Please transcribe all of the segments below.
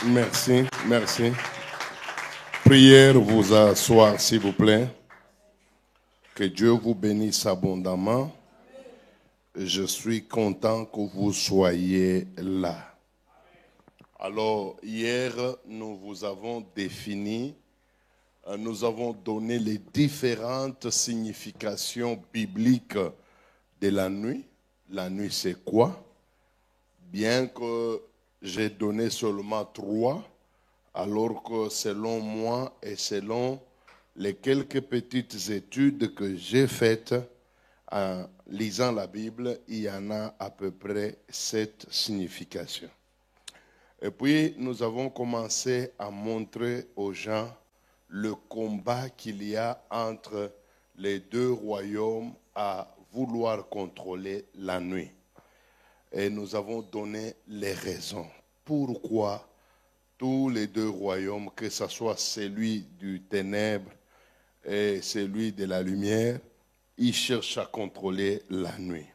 Merci, merci. Prière vous asseoir, s'il vous plaît. Que Dieu vous bénisse abondamment. Je suis content que vous soyez là. Alors, hier, nous vous avons défini, nous avons donné les différentes significations bibliques de la nuit. La nuit, c'est quoi? Bien que j'ai donné seulement 3, alors que selon moi et selon les quelques petites études que j'ai faites en lisant la Bible, il y en a à peu près 7 significations. Et puis, nous avons commencé à montrer aux gens le combat qu'il y a entre les deux royaumes à vouloir contrôler la nuit. Et nous avons donné les raisons. Pourquoi tous les deux royaumes, que ce soit celui du ténèbre et celui de la lumière, ils cherchent à contrôler la nuit.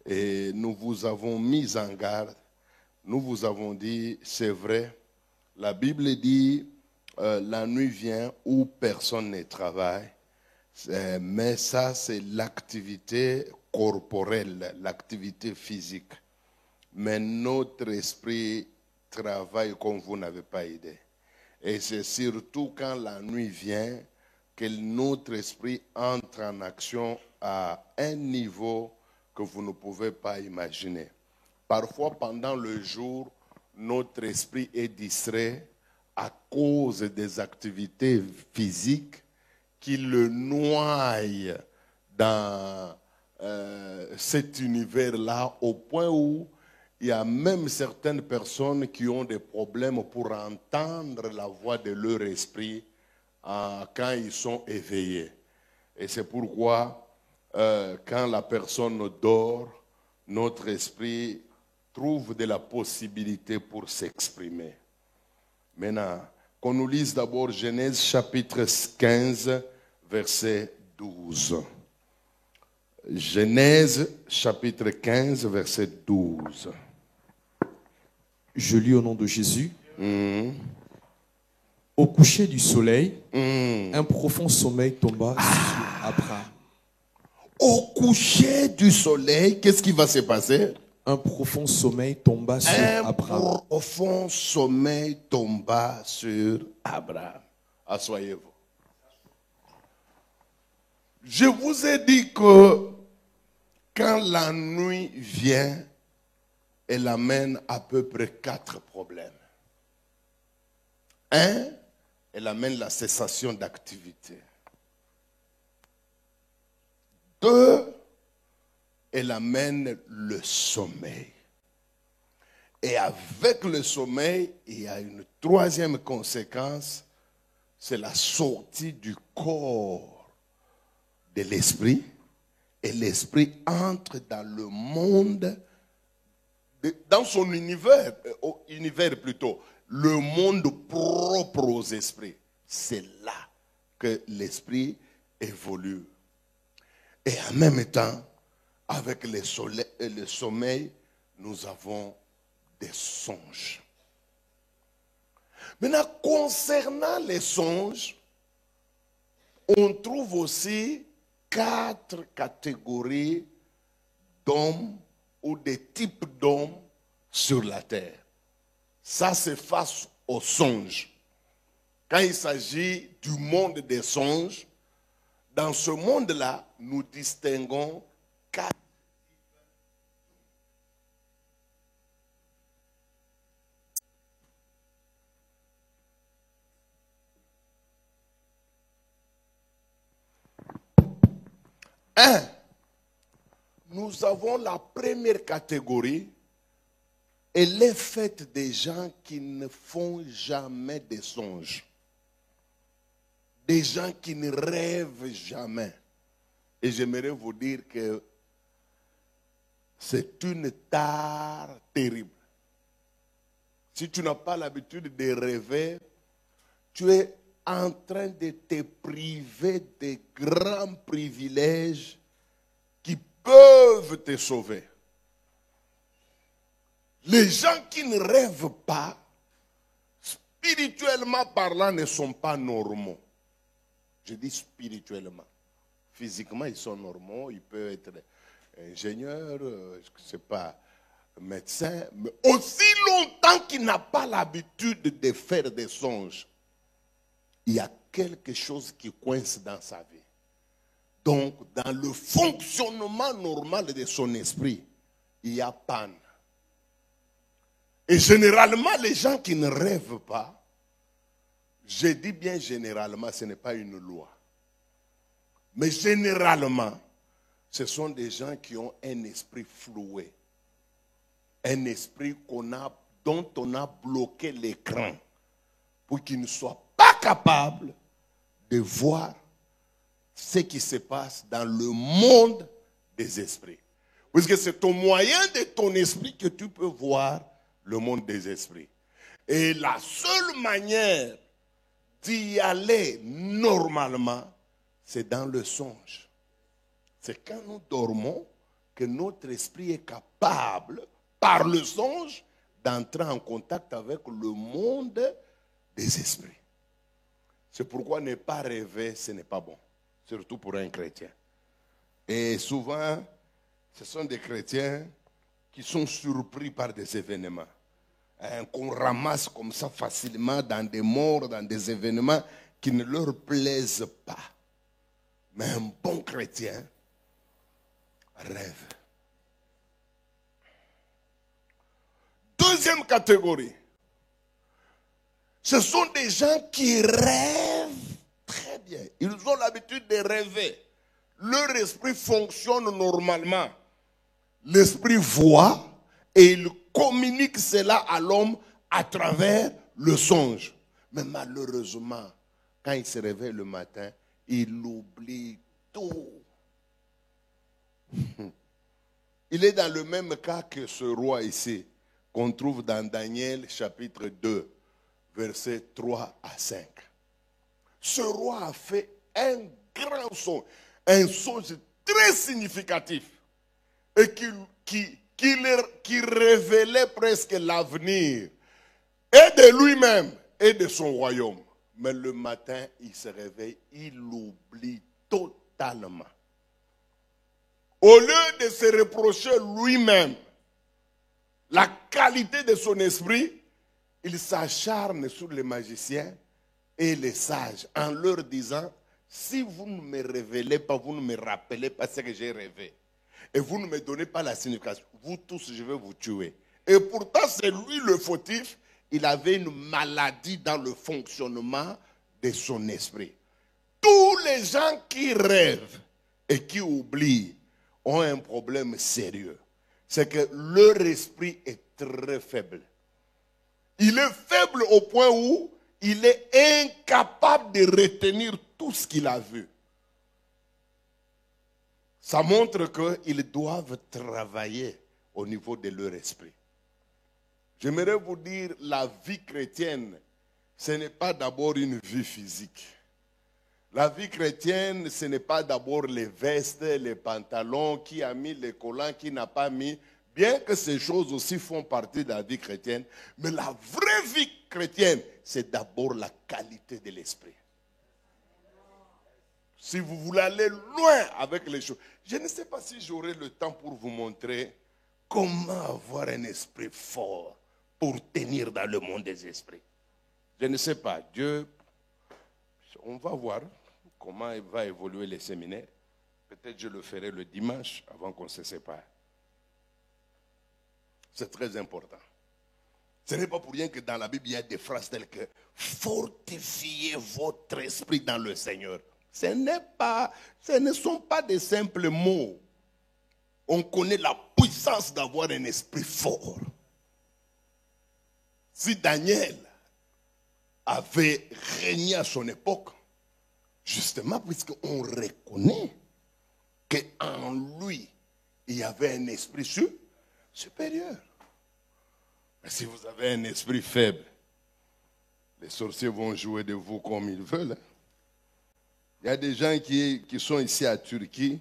Et nous vous avons mis en garde. Nous vous avons dit, c'est vrai, la Bible dit, la nuit vient où personne ne travaille. Mais ça, c'est l'activité corporelle, l'activité physique. Mais notre esprit travaille comme vous n'avez pas idée. Et c'est surtout quand la nuit vient que notre esprit entre en action à un niveau que vous ne pouvez pas imaginer. Parfois, pendant le jour, notre esprit est distrait à cause des activités physiques qui le noient dans cet univers-là, au point où il y a même certaines personnes qui ont des problèmes pour entendre la voix de leur esprit quand ils sont éveillés. Et c'est pourquoi, quand la personne dort, notre esprit trouve de la possibilité pour s'exprimer. Maintenant, qu'on nous lise d'abord Genèse chapitre 15, verset 12. Genèse chapitre 15, verset 12. Je lis au nom de Jésus. Au coucher du soleil, un profond sommeil tomba sur Abraham. Au coucher du soleil, qu'est-ce qui va se passer? Un profond sommeil tomba sur Abraham. Un profond sommeil tomba sur Abraham. Asseyez-vous. Je vous ai dit que quand la nuit vient, elle amène à peu près 4 problèmes. 1, elle amène la cessation d'activité. 2, elle amène le sommeil. Et avec le sommeil, il y a une 3e conséquence, c'est la sortie du corps de l'esprit. Et l'esprit entre dans le monde, dans son univers plutôt, le monde propre aux esprits. C'est là que l'esprit évolue. Et en même temps, avec le sommeil, nous avons des songes. Maintenant, concernant les songes, on trouve aussi 4 catégories d'hommes ou des types d'hommes sur la terre. Ça, c'est face aux songes. Quand il s'agit du monde des songes, dans ce monde-là, nous distinguons 4 types. Nous avons la première catégorie. Elle est faite des gens qui ne font jamais des songes. Des gens qui ne rêvent jamais. Et j'aimerais vous dire que c'est une tare terrible. Si tu n'as pas l'habitude de rêver, tu es en train de te priver des grands privilèges qui peuvent te sauver. Les gens qui ne rêvent pas, spirituellement parlant, ne sont pas normaux. Je dis spirituellement. Physiquement, ils sont normaux. Ils peuvent être ingénieurs, je ne sais pas, médecins. Mais aussi longtemps qu'il n'a pas l'habitude de faire des songes, il y a quelque chose qui coince dans sa vie. Donc, dans le fonctionnement normal de son esprit, il y a panne. Et généralement, les gens qui ne rêvent pas, je dis bien généralement, ce n'est pas une loi. Mais généralement, ce sont des gens qui ont un esprit floué. Un esprit dont on a bloqué l'écran pour qu'ils ne soient pas capables de voir ce qui se passe dans le monde des esprits. Puisque c'est au moyen de ton esprit que tu peux voir le monde des esprits. Et la seule manière d'y aller normalement, c'est dans le songe. C'est quand nous dormons que notre esprit est capable, par le songe, d'entrer en contact avec le monde des esprits. C'est pourquoi ne pas rêver, ce n'est pas bon. Surtout pour un chrétien. Et souvent, ce sont des chrétiens qui sont surpris par des événements. Qu'on ramasse comme ça facilement dans des morts, dans des événements qui ne leur plaisent pas. Mais un bon chrétien rêve. Deuxième catégorie. Ce sont des gens qui rêvent très bien. Ils ont l'habitude de rêver. Leur esprit fonctionne normalement. L'esprit voit et il communique cela à l'homme à travers le songe. Mais malheureusement, quand il se réveille le matin, il oublie tout. Il est dans le même cas que ce roi ici, qu'on trouve dans Daniel chapitre 2, versets 3 à 5. Ce roi a fait un grand songe, un songe très significatif, et qui révélait presque l'avenir, et de lui-même, et de son royaume. Mais le matin, il se réveille, il l'oublie totalement. Au lieu de se reprocher lui-même la qualité de son esprit, il s'acharne sur les magiciens et les sages en leur disant, si vous ne me révélez pas, vous ne me rappelez pas ce que j'ai rêvé, et vous ne me donnez pas la signification, vous tous, je vais vous tuer. Et pourtant, c'est lui le fautif. Il avait une maladie dans le fonctionnement de son esprit. Tous les gens qui rêvent et qui oublient ont un problème sérieux. C'est que leur esprit est très faible. Il est faible au point où il est incapable de retenir tout ce qu'il a vu. Ça montre qu'ils doivent travailler au niveau de leur esprit. J'aimerais vous dire, la vie chrétienne, ce n'est pas d'abord une vie physique. La vie chrétienne, ce n'est pas d'abord les vestes, les pantalons, qui a mis les collants, qui n'a pas mis. Bien que ces choses aussi font partie de la vie chrétienne, mais la vraie vie chrétienne, c'est d'abord la qualité de l'esprit. Si vous voulez aller loin avec les choses, je ne sais pas si j'aurai le temps pour vous montrer comment avoir un esprit fort pour tenir dans le monde des esprits. Je ne sais pas, Dieu, on va voir comment va évoluer les séminaires. Peut-être je le ferai le dimanche avant qu'on se sépare. C'est très important. Ce n'est pas pour rien que dans la Bible, il y a des phrases telles que « Fortifiez votre esprit dans le Seigneur ». Ce ne sont pas des simples mots. On connaît la puissance d'avoir un esprit fort. Si Daniel avait régné à son époque, justement puisqu'on reconnaît qu'en lui, il y avait un esprit supérieur. Mais si vous avez un esprit faible, les sorciers vont jouer de vous comme ils veulent. Il y a des gens qui sont ici à Turquie,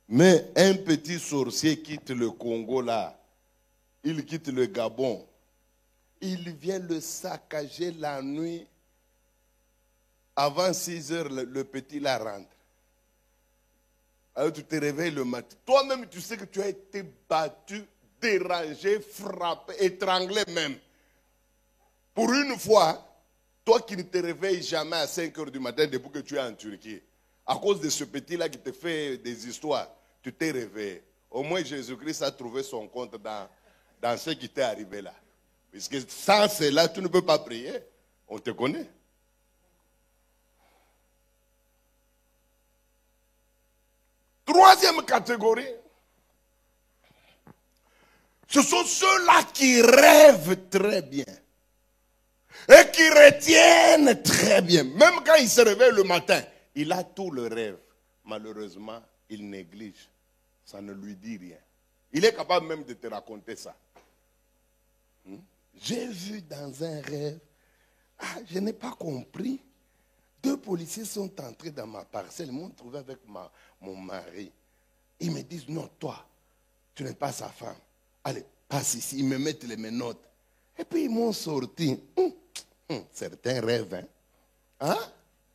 mais un petit sorcier quitte le Congo là, il quitte le Gabon, il vient le saccager la nuit. Avant 6 heures, le petit la rentre. Alors tu te réveilles le matin. Toi-même, tu sais que tu as été battu, dérangé, frappé, étranglé même. Pour une fois, toi qui ne te réveilles jamais à 5 heures du matin depuis que tu es en Turquie, à cause de ce petit-là qui te fait des histoires, tu t'es réveillé. Au moins Jésus-Christ a trouvé son compte dans ce qui t'est arrivé là. Parce que sans cela, tu ne peux pas prier. On te connaît. Troisième catégorie, ce sont ceux-là qui rêvent très bien et qui retiennent très bien. Même quand il se réveille le matin, il a tout le rêve. Malheureusement, il néglige. Ça ne lui dit rien. Il est capable même de te raconter ça. J'ai vu dans un rêve, je n'ai pas compris. 2 policiers sont entrés dans ma parcelle, ils m'ont trouvé avec mon mari. Ils me disent, non, toi, tu n'es pas sa femme. Allez, passe ici, ils me mettent les menottes. Et puis ils m'ont sorti. Certains rêves, hein?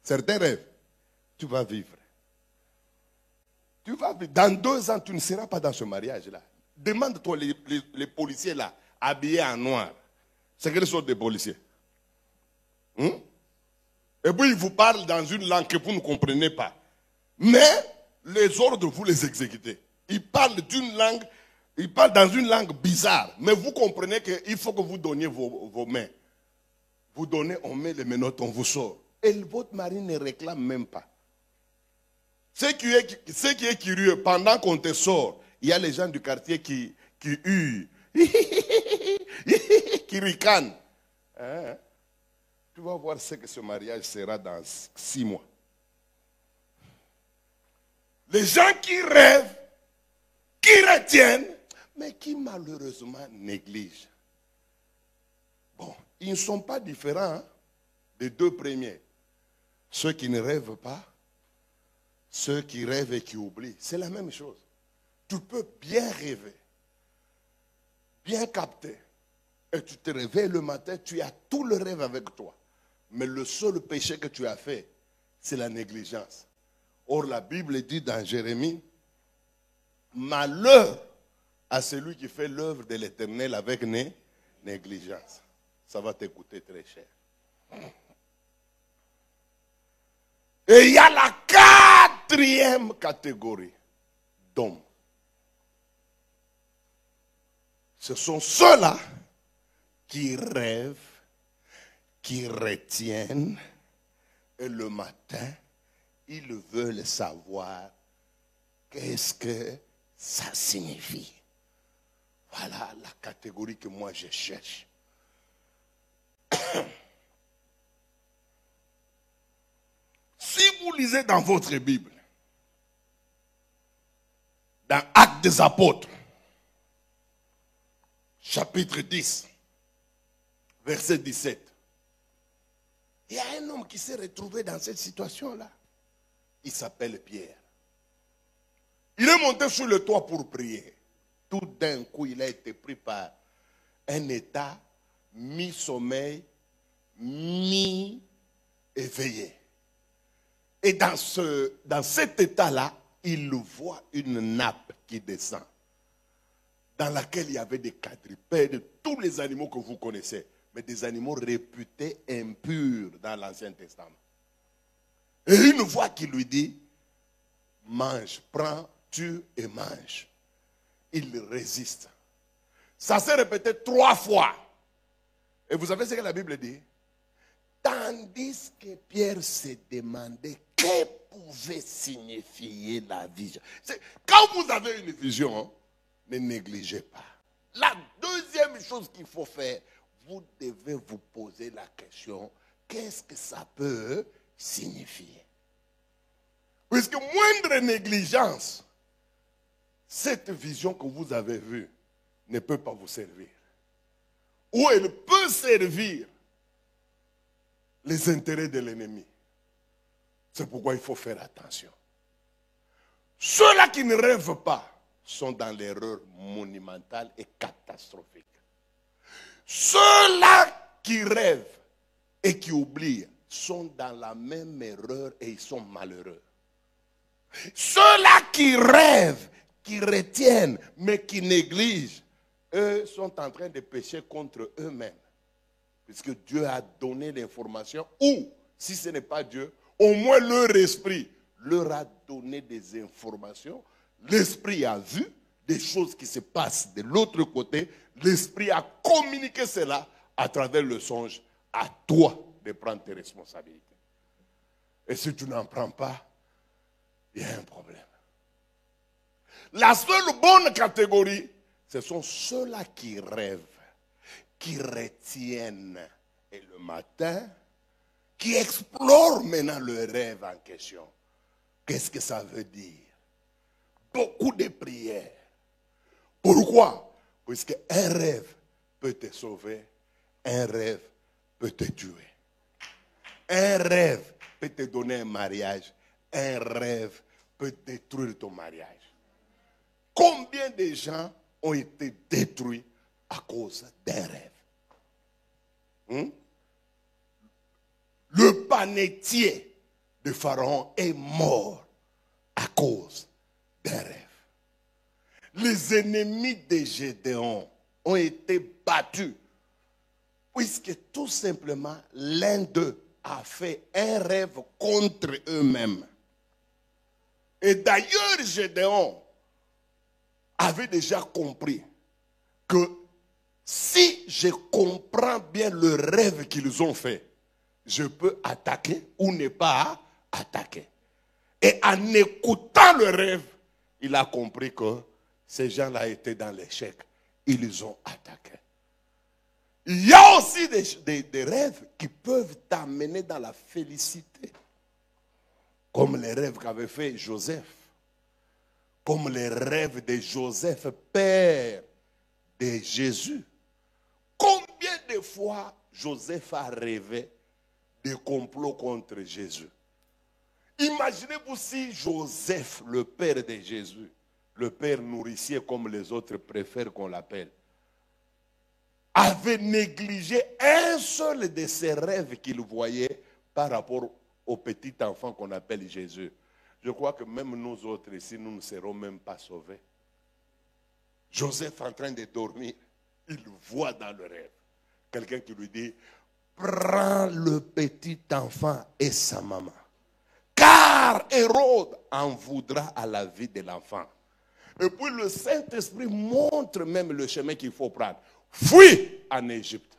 Certains rêves. Tu vas vivre. Tu vas vivre. Dans 2 ans, tu ne seras pas dans ce mariage-là. Demande-toi les policiers là, habillés en noir. C'est quelle sorte de policiers? Et puis, il vous parle dans une langue que vous ne comprenez pas. Mais, les ordres, vous les exécutez. Il parle d'une langue, il parle dans une langue bizarre. Mais vous comprenez qu'il faut que vous donniez vos mains. Vous donnez, on met les menottes, on vous sort. Et votre mari ne réclame même pas. Ce qui est curieux, pendant qu'on te sort, il y a les gens du quartier qui hurlent, qui ricanent. Hein? Tu vas voir ce que ce mariage sera dans 6 mois. Les gens qui rêvent, qui retiennent, mais qui malheureusement négligent. Bon, ils ne sont pas différents des 2 premiers. Ceux qui ne rêvent pas, ceux qui rêvent et qui oublient. C'est la même chose. Tu peux bien rêver, bien capter, et tu te réveilles le matin, tu as tout le rêve avec toi. Mais le seul péché que tu as fait, c'est la négligence. Or, la Bible dit dans Jérémie, malheur à celui qui fait l'œuvre de l'Éternel avec négligence. Ça va te coûter très cher. Et il y a la 4e catégorie d'hommes. Ce sont ceux-là qui rêvent, qui retiennent, et le matin, ils veulent savoir qu'est-ce que ça signifie. Voilà la catégorie que moi je cherche. Si vous lisez dans votre Bible, dans Actes des Apôtres, chapitre 10, verset 17, il y a un homme qui s'est retrouvé dans cette situation-là. Il s'appelle Pierre. Il est monté sur le toit pour prier. Tout d'un coup, il a été pris par un état mi-sommeil, mi-éveillé. Et dans cet état-là, il voit une nappe qui descend, dans laquelle il y avait des quadrupèdes, tous les animaux que vous connaissez, mais des animaux réputés impurs dans l'Ancien Testament. Et une voix qui lui dit, mange, prends, tue et mange. Il résiste. Ça s'est répété 3 fois. Et vous savez ce que la Bible dit? Tandis que Pierre se demandait que pouvait signifier la vision. Quand vous avez une vision, ne négligez pas. La deuxième chose qu'il faut faire, vous devez vous poser la question, qu'est-ce que ça peut signifier? Puisque moindre négligence, cette vision que vous avez vue ne peut pas vous servir. Ou elle peut servir les intérêts de l'ennemi. C'est pourquoi il faut faire attention. Ceux-là qui ne rêvent pas sont dans l'erreur monumentale et catastrophique. Ceux-là qui rêvent et qui oublient sont dans la même erreur et ils sont malheureux. Ceux-là qui rêvent, qui retiennent, mais qui négligent, eux sont en train de pécher contre eux-mêmes. Puisque Dieu a donné l'information, ou, si ce n'est pas Dieu, au moins leur esprit leur a donné des informations. L'esprit a vu des choses qui se passent de l'autre côté. L'esprit a communiqué cela à travers le songe. À toi de prendre tes responsabilités. Et si tu n'en prends pas, il y a un problème. La seule bonne catégorie, ce sont ceux-là qui rêvent, qui retiennent. Et le matin, qui explorent maintenant le rêve en question. Qu'est-ce que ça veut dire? Beaucoup de prières. Pourquoi? Parce qu'un rêve peut te sauver, un rêve peut te tuer. Un rêve peut te donner un mariage, un rêve peut détruire ton mariage. Combien de gens ont été détruits à cause d'un rêve? Le panetier de Pharaon est mort à cause d'un rêve. Les ennemis de Gédéon ont été battus puisque tout simplement l'un d'eux a fait un rêve contre eux-mêmes. Et d'ailleurs, Gédéon avait déjà compris que si je comprends bien le rêve qu'ils ont fait, je peux attaquer ou ne pas attaquer. Et en écoutant le rêve, il a compris que ces gens-là étaient dans l'échec. Ils ont attaqué. Il y a aussi des rêves qui peuvent t'amener dans la félicité. Comme les rêves qu'avait fait Joseph. Comme les rêves de Joseph, père de Jésus. Combien de fois Joseph a rêvé des complots contre Jésus? Imaginez-vous si Joseph, le père de Jésus, le père nourricier comme les autres préfèrent qu'on l'appelle, avait négligé un seul de ses rêves qu'il voyait par rapport au petit enfant qu'on appelle Jésus. Je crois que même nous autres ici, nous ne serons même pas sauvés. Joseph en train de dormir, il voit dans le rêve quelqu'un qui lui dit, prends le petit enfant et sa maman, car Hérode en voudra à la vie de l'enfant. Et puis le Saint-Esprit montre même le chemin qu'il faut prendre. Fuis en Égypte.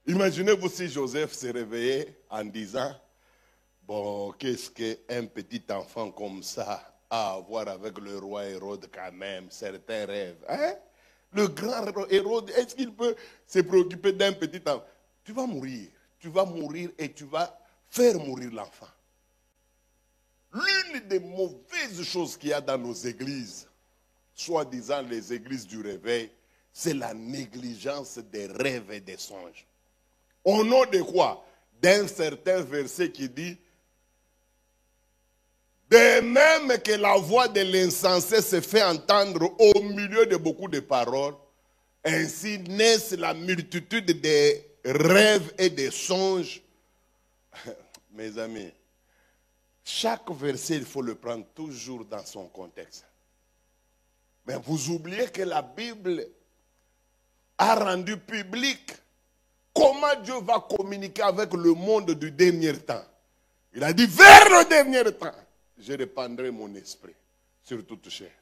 Imaginez-vous si Joseph s'est réveillé en disant, bon, qu'est-ce qu'un petit enfant comme ça a à voir avec le roi Hérode quand même, certains rêves. Hein? Le grand Hérode, est-ce qu'il peut se préoccuper d'un petit enfant? Tu vas mourir et tu vas faire mourir l'enfant. L'une des mauvaises choses qu'il y a dans nos églises, soi-disant les églises du réveil, c'est la négligence des rêves et des songes. Au nom de quoi? D'un certain verset qui dit, de même que la voix de l'insensé se fait entendre au milieu de beaucoup de paroles, ainsi naissent la multitude des rêves et des songes. Mes amis, chaque verset, il faut le prendre toujours dans son contexte. Mais vous oubliez que la Bible a rendu public comment Dieu va communiquer avec le monde du dernier temps. Il a dit, vers le dernier temps, je répandrai mon esprit sur toute chair.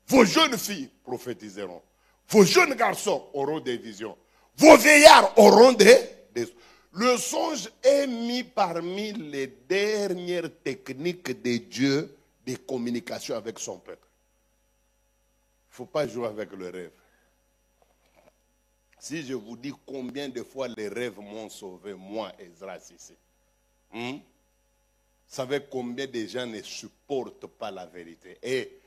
Vos jeunes filles prophétiseront. Vos jeunes garçons auront des visions. Vos vieillards auront des... Le songe est mis parmi les dernières techniques de Dieu de communication avec son peuple. Il ne faut pas jouer avec le rêve. Si je vous dis combien de fois les rêves m'ont sauvé, moi, Ezra Sissi, vous savez combien de gens ne supportent pas la vérité. Et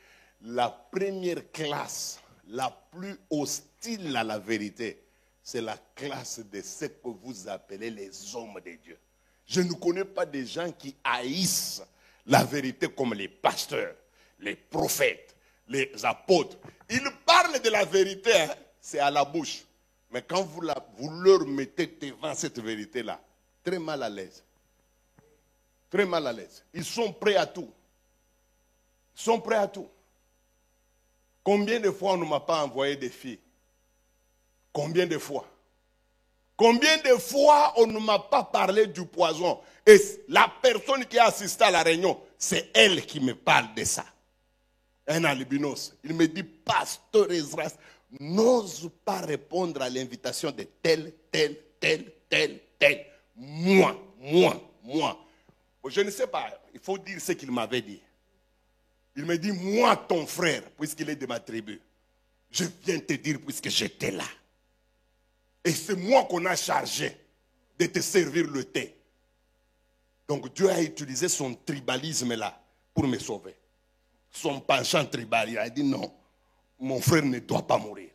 la première classe, la plus hostile à la vérité, c'est la classe de ce que vous appelez les hommes de Dieu. Je ne connais pas des gens qui haïssent la vérité comme les pasteurs, les prophètes, les apôtres. Ils parlent de la vérité, hein. c'est à la bouche. Mais quand vous leur mettez devant cette vérité-là, très mal à l'aise. Très mal à l'aise. Ils sont prêts à tout. Ils sont prêts à tout. Combien de fois on ne m'a pas envoyé des filles? Combien de fois? Combien de fois on ne m'a pas parlé du poison? Et la personne qui a assisté à la réunion, c'est elle qui me parle de ça. Un albinos. Il me dit, Pasteur Esdras, n'ose pas répondre à l'invitation de tel. Moi. Je ne sais pas, il faut dire ce qu'il m'avait dit. Il me dit, moi, ton frère, puisqu'il est de ma tribu, je viens te dire puisque j'étais là. Et c'est moi qu'on a chargé de te servir le thé. Donc Dieu a utilisé son tribalisme là pour me sauver. Son penchant tribal, il a dit non, mon frère ne doit pas mourir.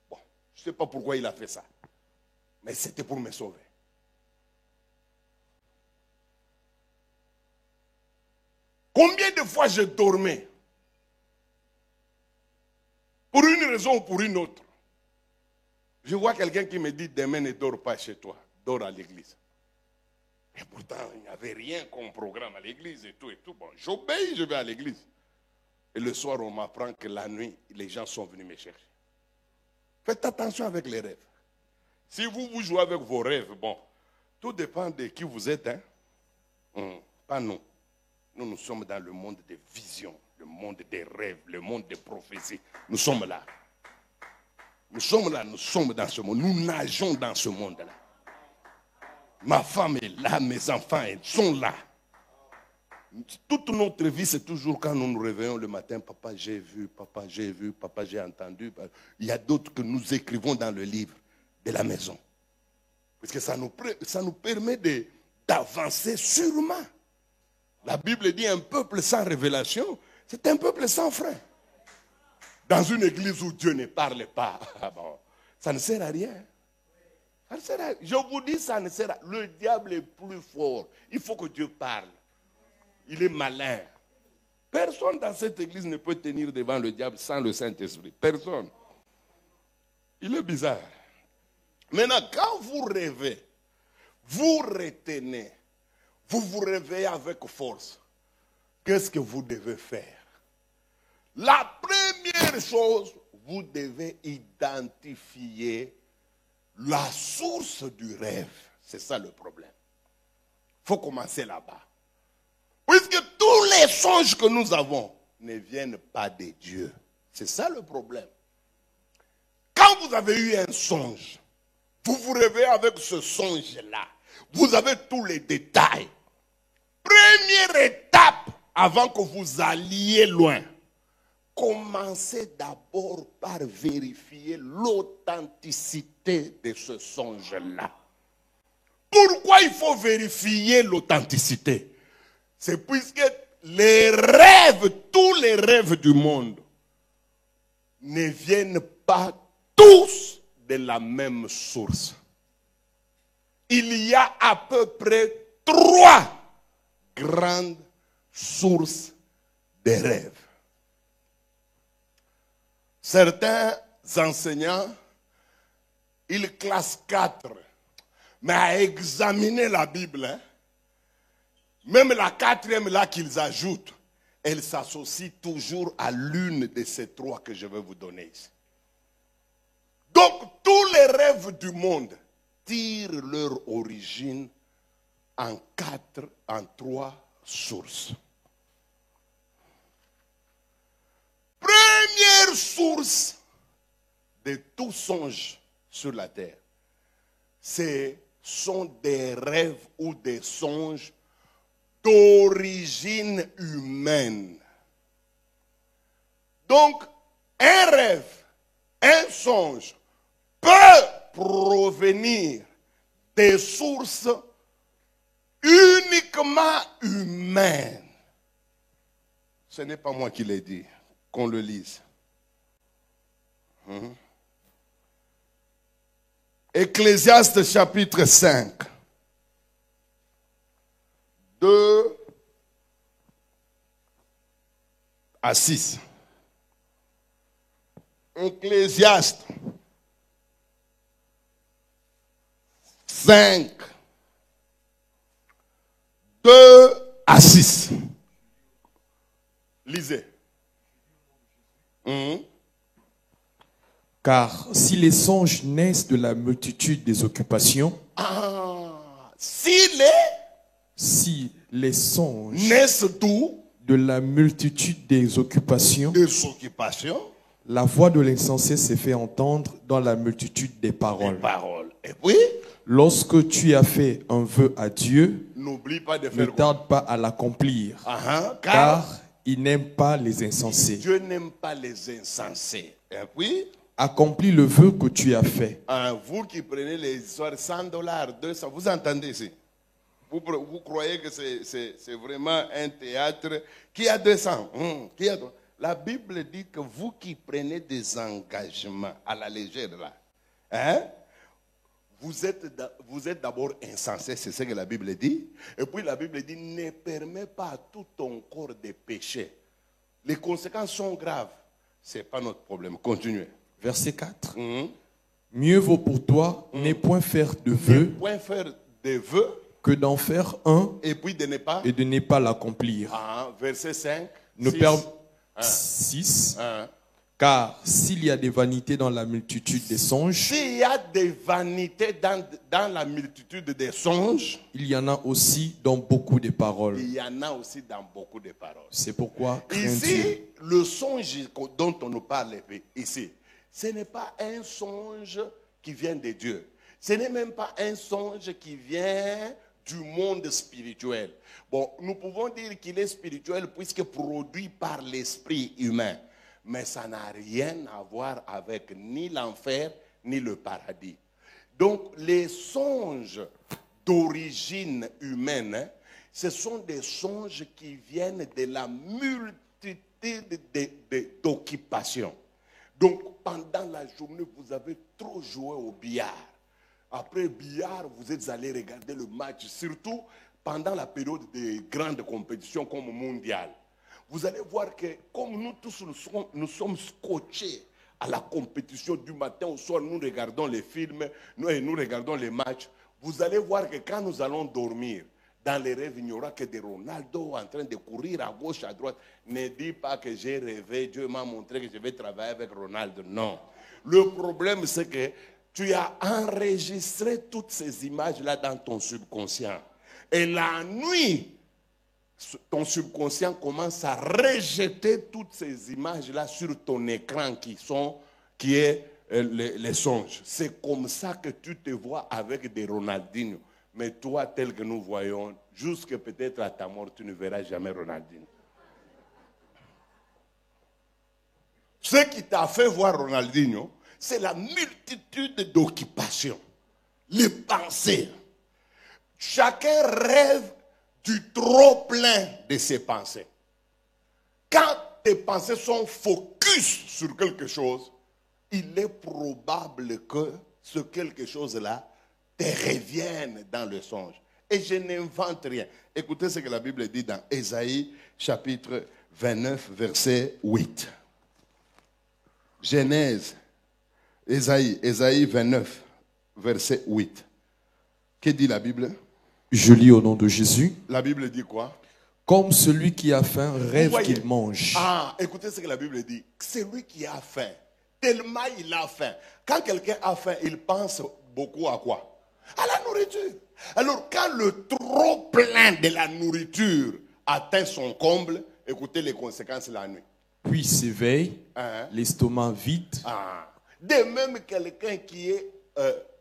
Bon, je ne sais pas pourquoi il a fait ça. Mais c'était pour me sauver. Combien de fois je dormais? Pour une raison ou pour une autre. Je vois quelqu'un qui me dit, demain ne dors pas chez toi, dors à l'église. Et pourtant, il n'y avait rien comme programme à l'église et tout. Bon, j'obéis, je vais à l'église. Et le soir, on m'apprend que la nuit, les gens sont venus me chercher. Faites attention avec les rêves. Si vous jouez avec vos rêves, bon, tout dépend de qui vous êtes. Hein? Pas nous. Nous sommes dans le monde des visions, le monde des rêves, le monde des prophéties. Nous sommes là. Nous sommes là, nous sommes dans ce monde. Nous nageons dans ce monde-là. Ma femme est là, mes enfants ils sont là. Toute notre vie, c'est toujours quand nous nous réveillons le matin, papa j'ai vu, papa j'ai entendu. Il y a d'autres que nous écrivons dans le livre de la maison. Parce que ça nous permet d'avancer sûrement. La Bible dit un peuple sans révélation, c'est un peuple sans frein. Dans une église où Dieu ne parle pas, bon, ça ne sert à rien. Ça ne sert à rien. Je vous dis, ça ne sert à rien. Le diable est plus fort. Il faut que Dieu parle. Il est malin. Personne dans cette église ne peut tenir devant le diable sans le Saint-Esprit. Personne. Il est bizarre. Maintenant, quand vous rêvez, vous retenez, vous vous réveillez avec force. Qu'est-ce que vous devez faire? La première chose, vous devez identifier la source du rêve. C'est ça le problème. Il faut commencer là-bas. Puisque tous les songes que nous avons ne viennent pas de Dieu. C'est ça le problème. Quand vous avez eu un songe, vous vous réveillez avec ce songe-là. Vous avez tous les détails. Première étape, avant que vous alliez loin, commencez d'abord par vérifier l'authenticité de ce songe-là. Pourquoi il faut vérifier l'authenticité? C'est puisque les rêves, tous les rêves du monde, ne viennent pas tous de la même source. Il y a à peu près 3 grandes sources de rêves. Certains enseignants, ils classent 4. Mais à examiner la Bible, même la 4e là qu'ils ajoutent, elle s'associe toujours à l'une de ces 3 que je vais vous donner ici. Donc tous les rêves du monde tirent leur origine en 3 sources. Première source de tout songe sur la terre, ce sont des rêves ou des songes d'origine humaine. Donc, un rêve, un songe peut provenir des sources uniquement humaines. Ce n'est pas moi qui l'ai dit, qu'on le lise. Ecclésiaste chapitre 5. 2 à 6. Ecclésiaste 5, 2 à 6. Lisez. Car si les songes naissent de la multitude des occupations, Si les songes naissent d'où? de la multitude des occupations, Des occupations. la voix de l'insensé s'est fait entendre dans la multitude des paroles. Et puis, Lorsque tu as fait un vœu à Dieu, n'oublie pas de ne faire quoi? tarde pas à l'accomplir, Car car il n'aime pas les insensés. Dieu n'aime pas les insensés. Et puis, Accomplis le vœu que tu as fait. vous qui prenez les histoires, $100, 200, vous entendez ici? Vous croyez que c'est vraiment un théâtre qui a 200? La Bible dit que vous qui prenez des engagements à la légère là, vous êtes d'abord insensé, c'est ce que la Bible dit. Et puis la Bible dit, ne permets pas à tout ton corps de pécher. Les conséquences sont graves. Ce n'est pas notre problème. Continuez. Verset 4. Mieux vaut pour toi ne point faire de vœux que d'en faire un et puis de ne pas, et de ne pas l'accomplir. Verset 5. 6. Car s'il y a des vanités dans la multitude des songes, S'il y a des vanités dans la multitude des songes, il y en a aussi dans beaucoup de paroles. il y en a aussi dans beaucoup de paroles. C'est pourquoi crains Ici, Dieu. le songe dont on nous parle ici, ce n'est pas un songe qui vient de Dieu. Ce n'est même pas un songe qui vient du monde spirituel. Bon, nous pouvons dire qu'il est spirituel puisque produit par l'esprit humain. Mais ça n'a rien à voir avec ni l'enfer ni le paradis. Donc les songes d'origine humaine, ce sont des songes qui viennent de la multitude d'occupations. Donc pendant la journée, vous avez trop joué au billard. Après le billard, vous êtes allé regarder le match, surtout pendant la période des grandes compétitions comme mondial. Vous allez voir que comme nous tous nous sommes scotchés à la compétition du matin au soir, nous regardons les films, nous regardons les matchs. Vous allez voir que quand nous allons dormir, dans les rêves, il n'y aura que des Ronaldo en train de courir à gauche, à droite. Ne dis pas que j'ai rêvé, Dieu m'a montré que je vais travailler avec Ronaldo. Non. Le problème, c'est que tu as enregistré toutes ces images-là dans ton subconscient. Et la nuit, ton subconscient commence à rejeter toutes ces images-là sur ton écran qui est les songes. C'est comme ça que tu te vois avec des Ronaldinho. Mais toi, tel que nous voyons, jusque peut-être à ta mort, tu ne verras jamais Ronaldinho. Ce qui t'a fait voir Ronaldinho, c'est la multitude d'occupations, les pensées. Chacun rêve du trop plein de ses pensées. Quand tes pensées sont focus sur quelque chose, il est probable que ce quelque chose-là te revienne dans le songe. Et je n'invente rien. Écoutez ce que la Bible dit dans Ésaïe chapitre 29, verset 8. Genèse, Ésaïe 29, verset 8. Que dit la Bible? Je lis au nom de Jésus. La Bible dit quoi? Comme celui qui a faim rêve qu'il mange. Écoutez ce que la Bible dit. Celui qui a faim, tellement il a faim. Quand quelqu'un a faim, il pense beaucoup à quoi? À la nourriture. Alors quand le trop plein de la nourriture atteint son comble, écoutez les conséquences la nuit. Puis s'éveille, l'estomac vide. De même, quelqu'un qui est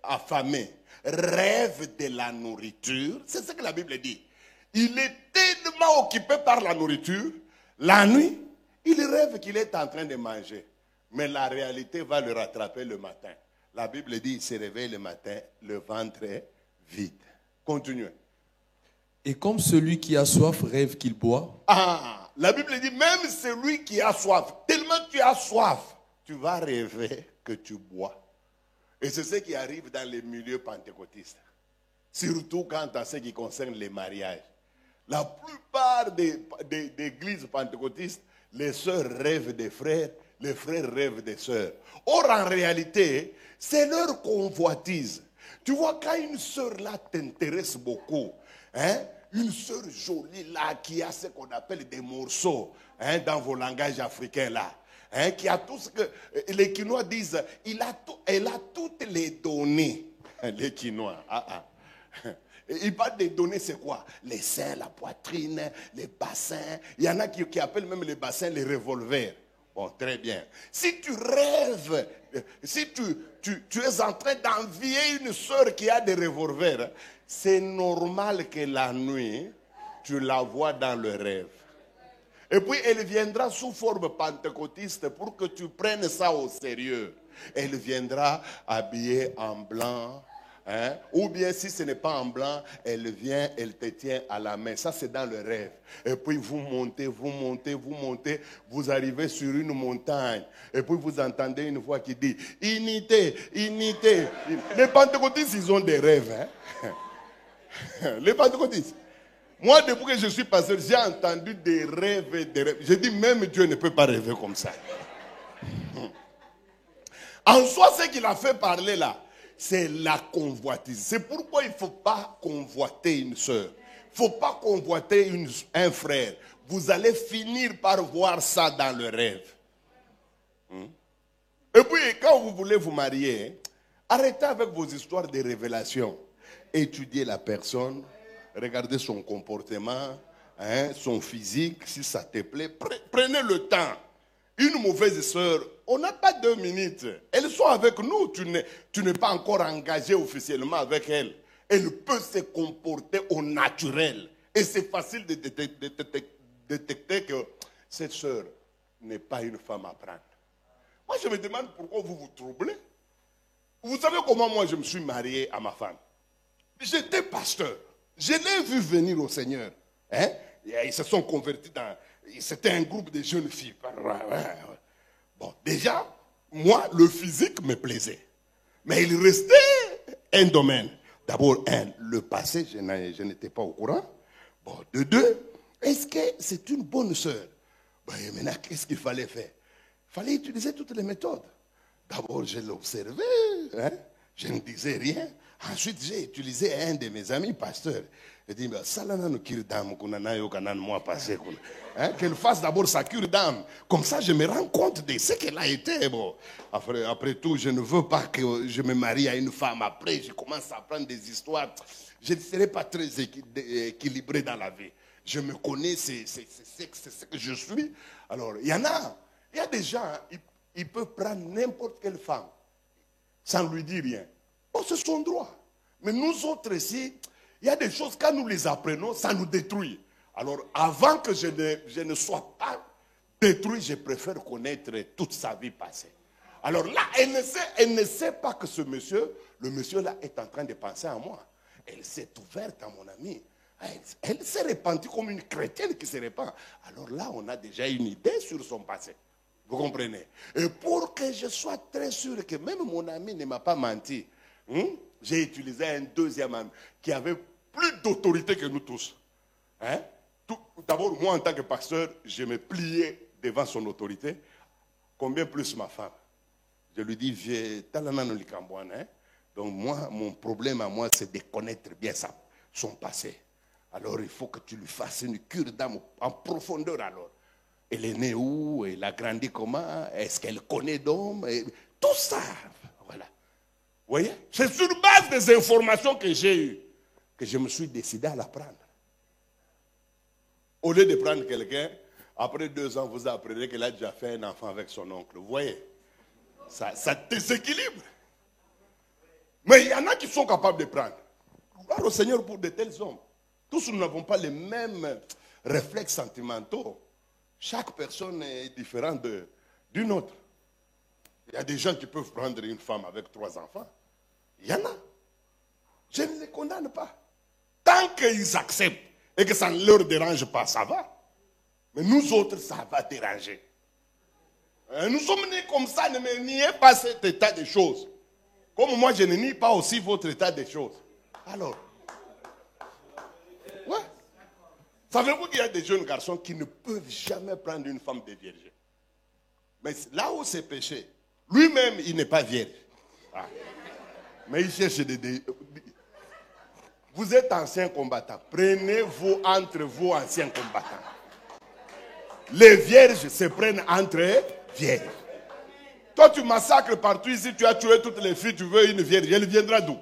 affamé rêve de la nourriture. C'est ce que la Bible dit. Il est tellement occupé par la nourriture. La nuit, il rêve qu'il est en train de manger. Mais la réalité va le rattraper le matin. La Bible dit, il se réveille le matin, le ventre est vide. Continuez. Et comme celui qui a soif rêve qu'il boit. La Bible dit, même celui qui a soif, tellement tu as soif, tu vas rêver que tu bois. Et c'est ce qui arrive dans les milieux pentecôtistes. Surtout quant à ce qui concerne les mariages. La plupart des églises pentecôtistes, les sœurs rêvent des frères, les frères rêvent des sœurs. Or, en réalité, c'est leur convoitise. Tu vois, quand une sœur là t'intéresse beaucoup, hein, une sœur jolie là qui a ce qu'on appelle des morceaux, hein, dans vos langages africains là, hein, qui a tout ce que les Quinois disent, elle a toutes les données. Les Quinois, il parle des données, c'est quoi? Les seins, la poitrine, les bassins. Il y en a qui appellent même les bassins les revolvers. Bon, très bien. Si tu rêves, si tu es en train d'envier une sœur qui a des revolvers, c'est normal que la nuit, tu la vois dans le rêve. Et puis, elle viendra sous forme pentecôtiste pour que tu prennes ça au sérieux. Elle viendra habillée en blanc. Hein? Ou bien si ce n'est pas en blanc, elle vient, elle te tient à la main. Ça, c'est dans le rêve. Et puis vous montez, vous arrivez sur une montagne. Et puis vous entendez une voix qui dit, unité, unité. Les pentecôtistes, ils ont des rêves. Hein? Les pentecôtistes. Moi, depuis que je suis pasteur, j'ai entendu des rêves et des rêves. J'ai dit, même Dieu ne peut pas rêver comme ça. En soi, ce qu'il a fait parler là, c'est la convoitise. C'est pourquoi il ne faut pas convoiter une soeur. Il ne faut pas convoiter un frère. Vous allez finir par voir ça dans le rêve. Et puis, quand vous voulez vous marier, arrêtez avec vos histoires de révélation. Étudiez la personne, regardez son comportement, hein, son physique, si ça te plaît. Prenez le temps. Une mauvaise sœur, on n'a pas 2 minutes. Elles sont avec nous. Tu n'es pas encore engagé officiellement avec elle. Elle peut se comporter au naturel. Et c'est facile de détecter que cette sœur n'est pas une femme à prendre. Moi, je me demande pourquoi vous vous troublez. Vous savez comment moi je me suis marié à ma femme? J'étais pasteur. Je l'ai vu venir au Seigneur. Hein? Ils se sont convertis dans... C'était un groupe de jeunes filles. Bon, déjà, moi, le physique me plaisait. Mais il restait un domaine. D'abord, le passé, je n'étais pas au courant. Bon, de 2, est-ce que c'est une bonne sœur? Ben, maintenant, qu'est-ce qu'il fallait faire? Il fallait utiliser toutes les méthodes. D'abord, je l'observais. Hein? Je ne disais rien. Ensuite, j'ai utilisé un de mes amis pasteurs. Il dit, qu'elle fasse d'abord sa cure d'âme. Comme ça, je me rends compte de ce qu'elle a été. Bon. Après tout, je ne veux pas que je me marie à une femme. Après, je commence à apprendre des histoires. Je ne serai pas très équilibré dans la vie. Je me connais, c'est ce que je suis. Alors, il y a des gens, ils peuvent prendre n'importe quelle femme sans lui dire rien. Oh, c'est son droit. Mais nous autres ici, il y a des choses, quand nous les apprenons, ça nous détruit. Alors, avant que je ne sois pas détruit, je préfère connaître toute sa vie passée. Alors là, elle ne sait pas que le monsieur là est en train de penser à moi. Elle s'est ouverte à mon ami. Elle s'est répandue comme une chrétienne qui se répand. Alors là, on a déjà une idée sur son passé. Vous comprenez? Et pour que je sois très sûr que même mon ami ne m'a pas menti, j'ai utilisé un deuxième ami qui avait plus d'autorité que nous tous. Hein? D'abord, moi en tant que pasteur, je me pliais devant son autorité. Combien plus ma femme? Je lui dis, hein? Donc moi, mon problème à moi, c'est de connaître bien son passé. Alors il faut que tu lui fasses une cure d'âme en profondeur alors. Elle est née où? Elle a grandi comment? Est-ce qu'elle connaît d'hommes? Tout ça. Voilà. Vous voyez? C'est sur base des informations que j'ai eues que je me suis décidé à la prendre. Au lieu de prendre quelqu'un, après 2 ans, vous apprenez qu'elle a déjà fait un enfant avec son oncle. Vous voyez? Ça déséquilibre. Mais il y en a qui sont capables de prendre. Gloire au Seigneur pour de tels hommes. Tous nous n'avons pas les mêmes réflexes sentimentaux. Chaque personne est différente d'une autre. Il y a des gens qui peuvent prendre une femme avec 3 enfants. Il y en a. Je ne les condamne pas. Tant qu'ils acceptent et que ça ne leur dérange pas, ça va. Mais nous autres, ça va déranger. Nous sommes nés comme ça, ne niez pas cet état de choses. Comme moi, je ne nie pas aussi votre état de choses. Alors, ouais. Savez-vous qu'il y a des jeunes garçons qui ne peuvent jamais prendre une femme de vierge? Mais là où c'est péché, lui-même, il n'est pas vierge. Ah. Mais il cherche des... Vous êtes anciens combattants. Prenez-vous entre vous anciens combattants. Les vierges se prennent entre vierges. Toi, tu massacres partout ici, tu as tué toutes les filles, tu veux une vierge. Elle viendra d'où?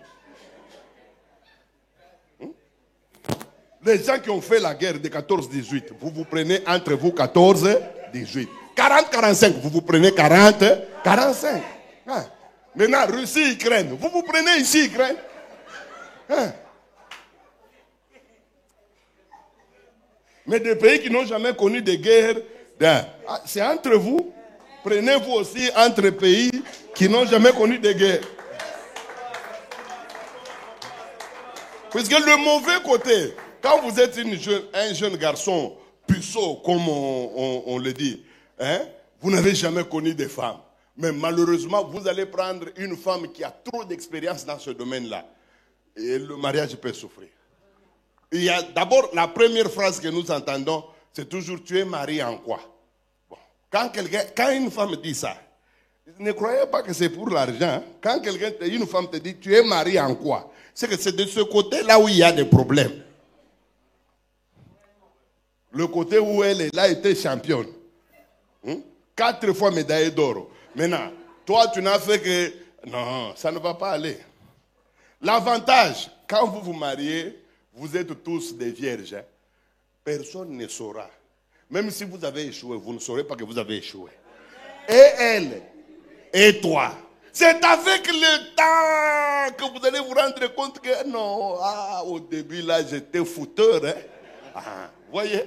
Les gens qui ont fait la guerre de 14-18, vous vous prenez entre vous 14-18. 40-45, vous vous prenez 40-45. Hein? Maintenant, Russie-Ukraine, vous vous prenez ici, Ukraine. Hein? Mais des pays qui n'ont jamais connu de guerre, c'est entre vous. Prenez-vous aussi entre pays qui n'ont jamais connu de guerre. Parce que le mauvais côté, quand vous êtes un jeune garçon puceau, comme on le dit, hein, vous n'avez jamais connu de femmes. Mais malheureusement, vous allez prendre une femme qui a trop d'expérience dans ce domaine-là. Et le mariage peut souffrir. Il y a d'abord la première phrase que nous entendons, c'est toujours tu es marié en quoi? Bon. Quand une femme dit ça, ne croyez pas que c'est pour l'argent. Quand une femme te dit tu es marié en quoi? C'est que c'est de ce côté-là où il y a des problèmes. Le côté où elle a été championne. 4 fois médaillée d'or. Maintenant, toi tu n'as fait que... Non, ça ne va pas aller. L'avantage, quand vous vous mariez, vous êtes tous des vierges. Hein? Personne ne saura. Même si vous avez échoué, vous ne saurez pas que vous avez échoué. Et elle, et toi. C'est avec le temps que vous allez vous rendre compte que non, au début là, j'étais fouteur. Hein? Voyez?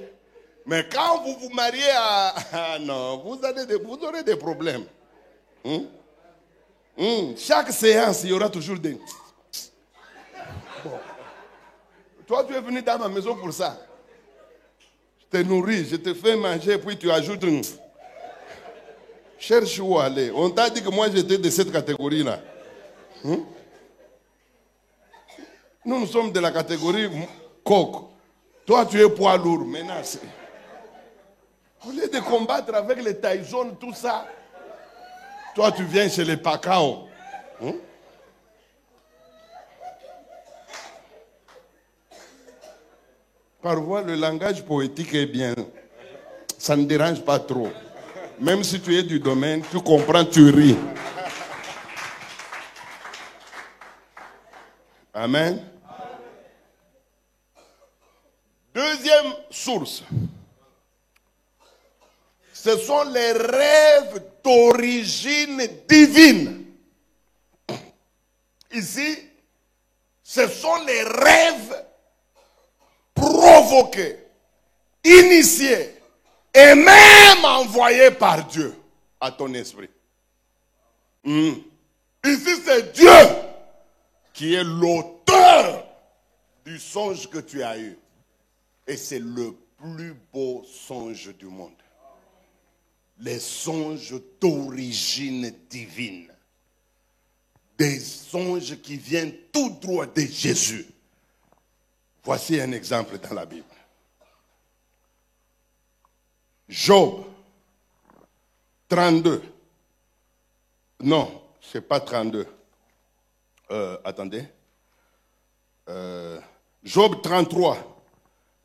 Mais quand vous vous mariez non, vous aurez des problèmes. Chaque séance, il y aura toujours des... Bon. Toi, tu es venu dans ma maison pour ça. Je te nourris, je te fais manger, puis tu ajoutes une... Cherche où aller. On t'a dit que moi, j'étais de cette catégorie-là. Nous sommes de la catégorie coq. Toi, tu es poids lourd. Maintenant, au lieu de combattre avec les Tyson, tout ça, toi, tu viens chez les Pacao. Parfois, le langage poétique est bien. Ça ne dérange pas trop. Même si tu es du domaine, tu comprends, tu ris. Amen. Deuxième source. Ce sont les rêves d'origine divine. Ici, ce sont les rêves provoqués, initiés et même envoyés par Dieu à ton esprit. Ici, c'est Dieu qui est l'auteur du songe que tu as eu. Et c'est le plus beau songe du monde. Les songes d'origine divine. Des songes qui viennent tout droit de Jésus. Voici un exemple dans la Bible. Job 32. Non, ce n'est pas 32. Attendez. Job 33,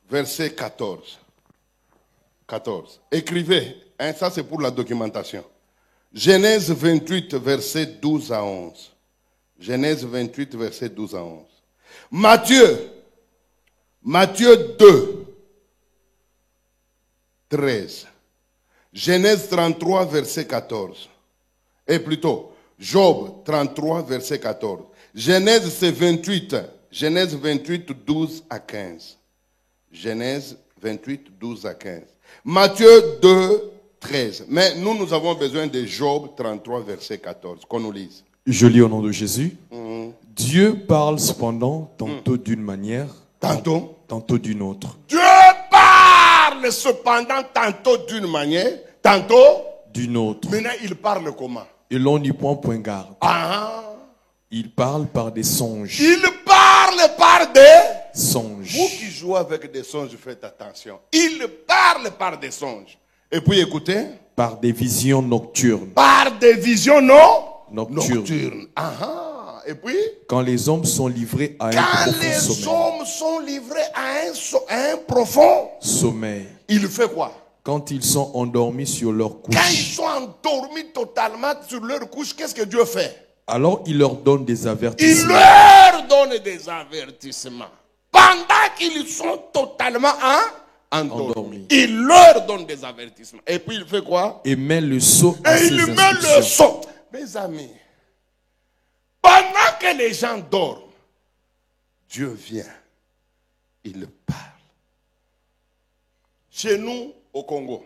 verset 14. 14. Écrivez. Hein, ça, c'est pour la documentation. Genèse 28, verset 12 à 11. Genèse 28, verset 12 à 11. Matthieu 2, 13. Genèse 33, verset 14. Et plutôt, Job 33, verset 14. Genèse, c'est 28. Genèse 28, 12 à 15. Genèse 28, 12 à 15. Matthieu 2, 13. Mais nous avons besoin de Job 33, verset 14. Qu'on nous lise. Je lis au nom de Jésus. Dieu parle cependant tantôt d'une manière, tantôt d'une autre. Dieu parle cependant tantôt d'une manière, tantôt d'une autre. Maintenant, il parle comment? Et l'on n'y prend point garde. Il parle par des songes. Il parle par des songes. Vous qui jouez avec des songes, faites attention. Il parle par des songes. Et puis écoutez. Par des visions nocturnes. Par des visions nocturnes. Et puis, quand les hommes sont livrés à un profond sommeil, il fait quoi? Quand ils sont endormis sur leur couche. Quand ils sont endormis totalement sur leur couche, qu'est-ce que Dieu fait? Alors il leur donne des avertissements. Il leur donne des avertissements. Pendant qu'ils sont totalement endormis. Il leur donne des avertissements. Et puis il fait quoi? Et met le sceau à ses instructions. Et il met le sceau. Mes amis, pendant que les gens dorment, Dieu vient. Il parle. Chez nous, au Congo,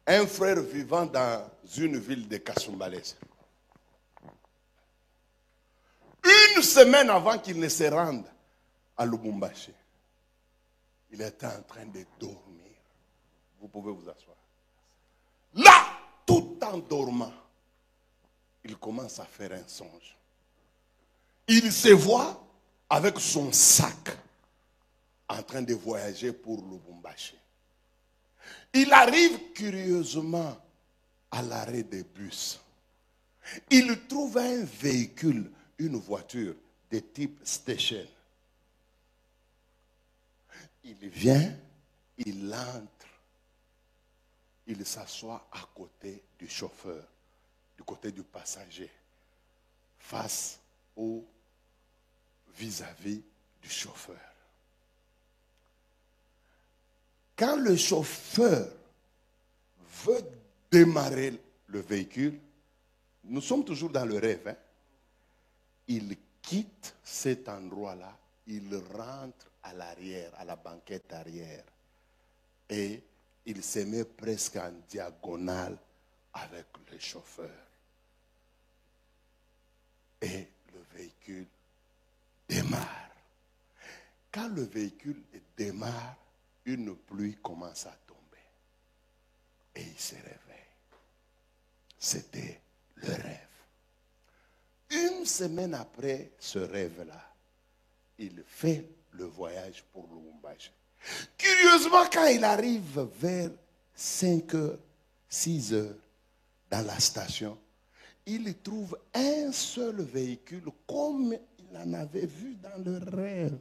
un frère vivant dans une ville de Kasumbalesa, une semaine avant qu'il ne se rende à Lubumbashi, il était en train de dormir. Vous pouvez vous asseoir. Là, tout en dormant, il commence à faire un songe. Il se voit avec son sac en train de voyager pour Lubumbashi. Il arrive curieusement à l'arrêt des bus. Il trouve un véhicule, une voiture de type station. Il vient, il entre, il s'assoit à côté du chauffeur, du côté du passager, face au vis-à-vis du chauffeur. Quand le chauffeur veut démarrer le véhicule, nous sommes toujours dans le rêve, hein? Il quitte cet endroit-là, il rentre à l'arrière, à la banquette arrière, et il se met presque en diagonale avec le chauffeur. Et le véhicule démarre. Quand le véhicule démarre, une pluie commence à tomber. Et il se réveille. C'était le rêve. Une semaine après ce rêve-là, il fait le voyage pour Lubumbashi. Curieusement, quand il arrive vers 5 heures, 6 heures, dans la station, il trouve un seul véhicule comme il en avait vu dans le rêve.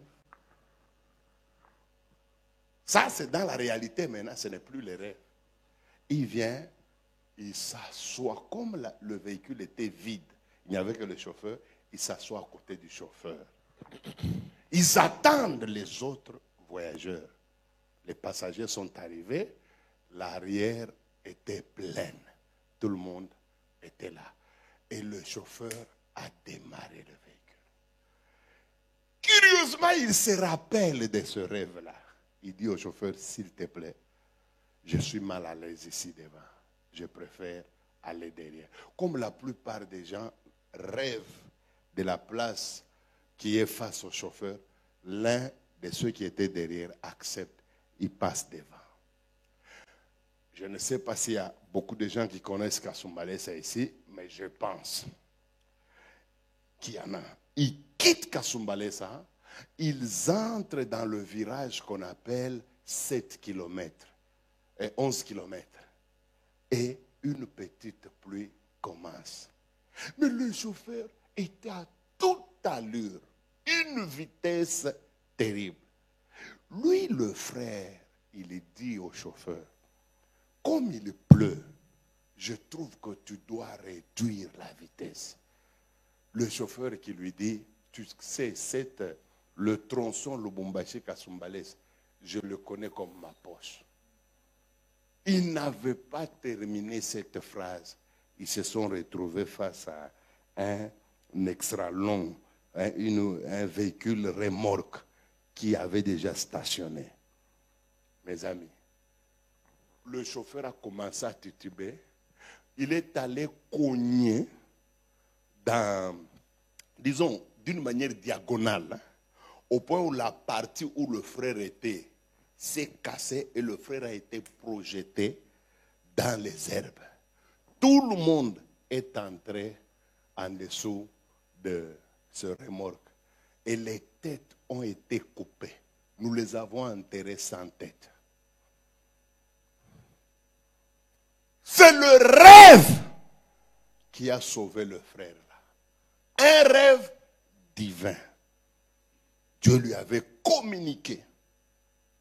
Ça, c'est dans la réalité maintenant, ce n'est plus le rêve. Il vient, il s'assoit, comme le véhicule était vide, il n'y avait que le chauffeur, il s'assoit à côté du chauffeur. Ils attendent les autres voyageurs. Les passagers sont arrivés, l'arrière était pleine. Tout le monde était là. Et le chauffeur a démarré le véhicule. Curieusement, il se rappelle de ce rêve-là. Il dit au chauffeur, s'il te plaît, je suis mal à l'aise ici devant. Je préfère aller derrière. Comme la plupart des gens rêvent de la place qui est face au chauffeur, l'un de ceux qui étaient derrière accepte, il passe devant. Je ne sais pas s'il y a beaucoup de gens qui connaissent Kasumbalesa ici, mais je pense qu'il y en a. Ils quittent Kasumbalesa, ils entrent dans le virage qu'on appelle 7 km et 11 km. Et une petite pluie commence. Mais le chauffeur était à toute allure, une vitesse terrible. Lui, le frère, il dit au chauffeur, comme il pleut, je trouve que tu dois réduire la vitesse. Le chauffeur qui lui dit, tu sais, le tronçon Lubumbashi-Kasumbalesa, je le connais comme ma poche. Il n'avait pas terminé cette phrase. Ils se sont retrouvés face à un extra long, un véhicule remorque qui avait déjà stationné. Mes amis, le chauffeur a commencé à tituber. Il est allé cogner dans, disons, d'une manière diagonale, au point où la partie où le frère était s'est cassée et le frère a été projeté dans les herbes. Tout le monde est entré en dessous de ce remorque et les têtes ont été coupées. Nous les avons enterrés sans tête. C'est le rêve qui a sauvé le frère là. un rêve divin. Dieu lui avait communiqué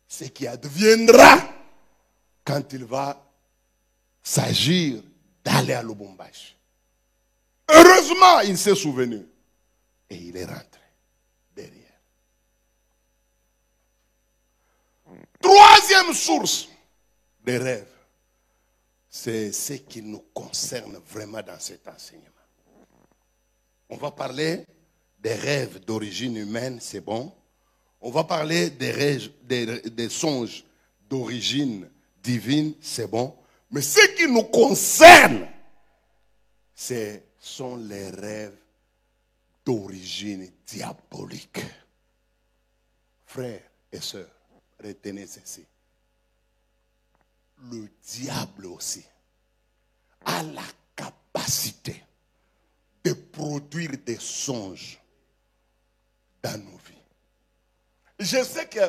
ce qui adviendra quand il va s'agir d'aller à Lubumbashi. Heureusement, il s'est souvenu et il est rentré derrière. Troisième source des rêves, c'est ce qui nous concerne vraiment dans cet enseignement. On va parler des rêves d'origine humaine, c'est bon. On va parler des rêves, des songes d'origine divine, c'est bon. Mais ce qui nous concerne, ce sont les rêves d'origine diabolique. Frères et sœurs, retenez ceci. Le diable aussi a la capacité de produire des songes dans nos vies. Je sais que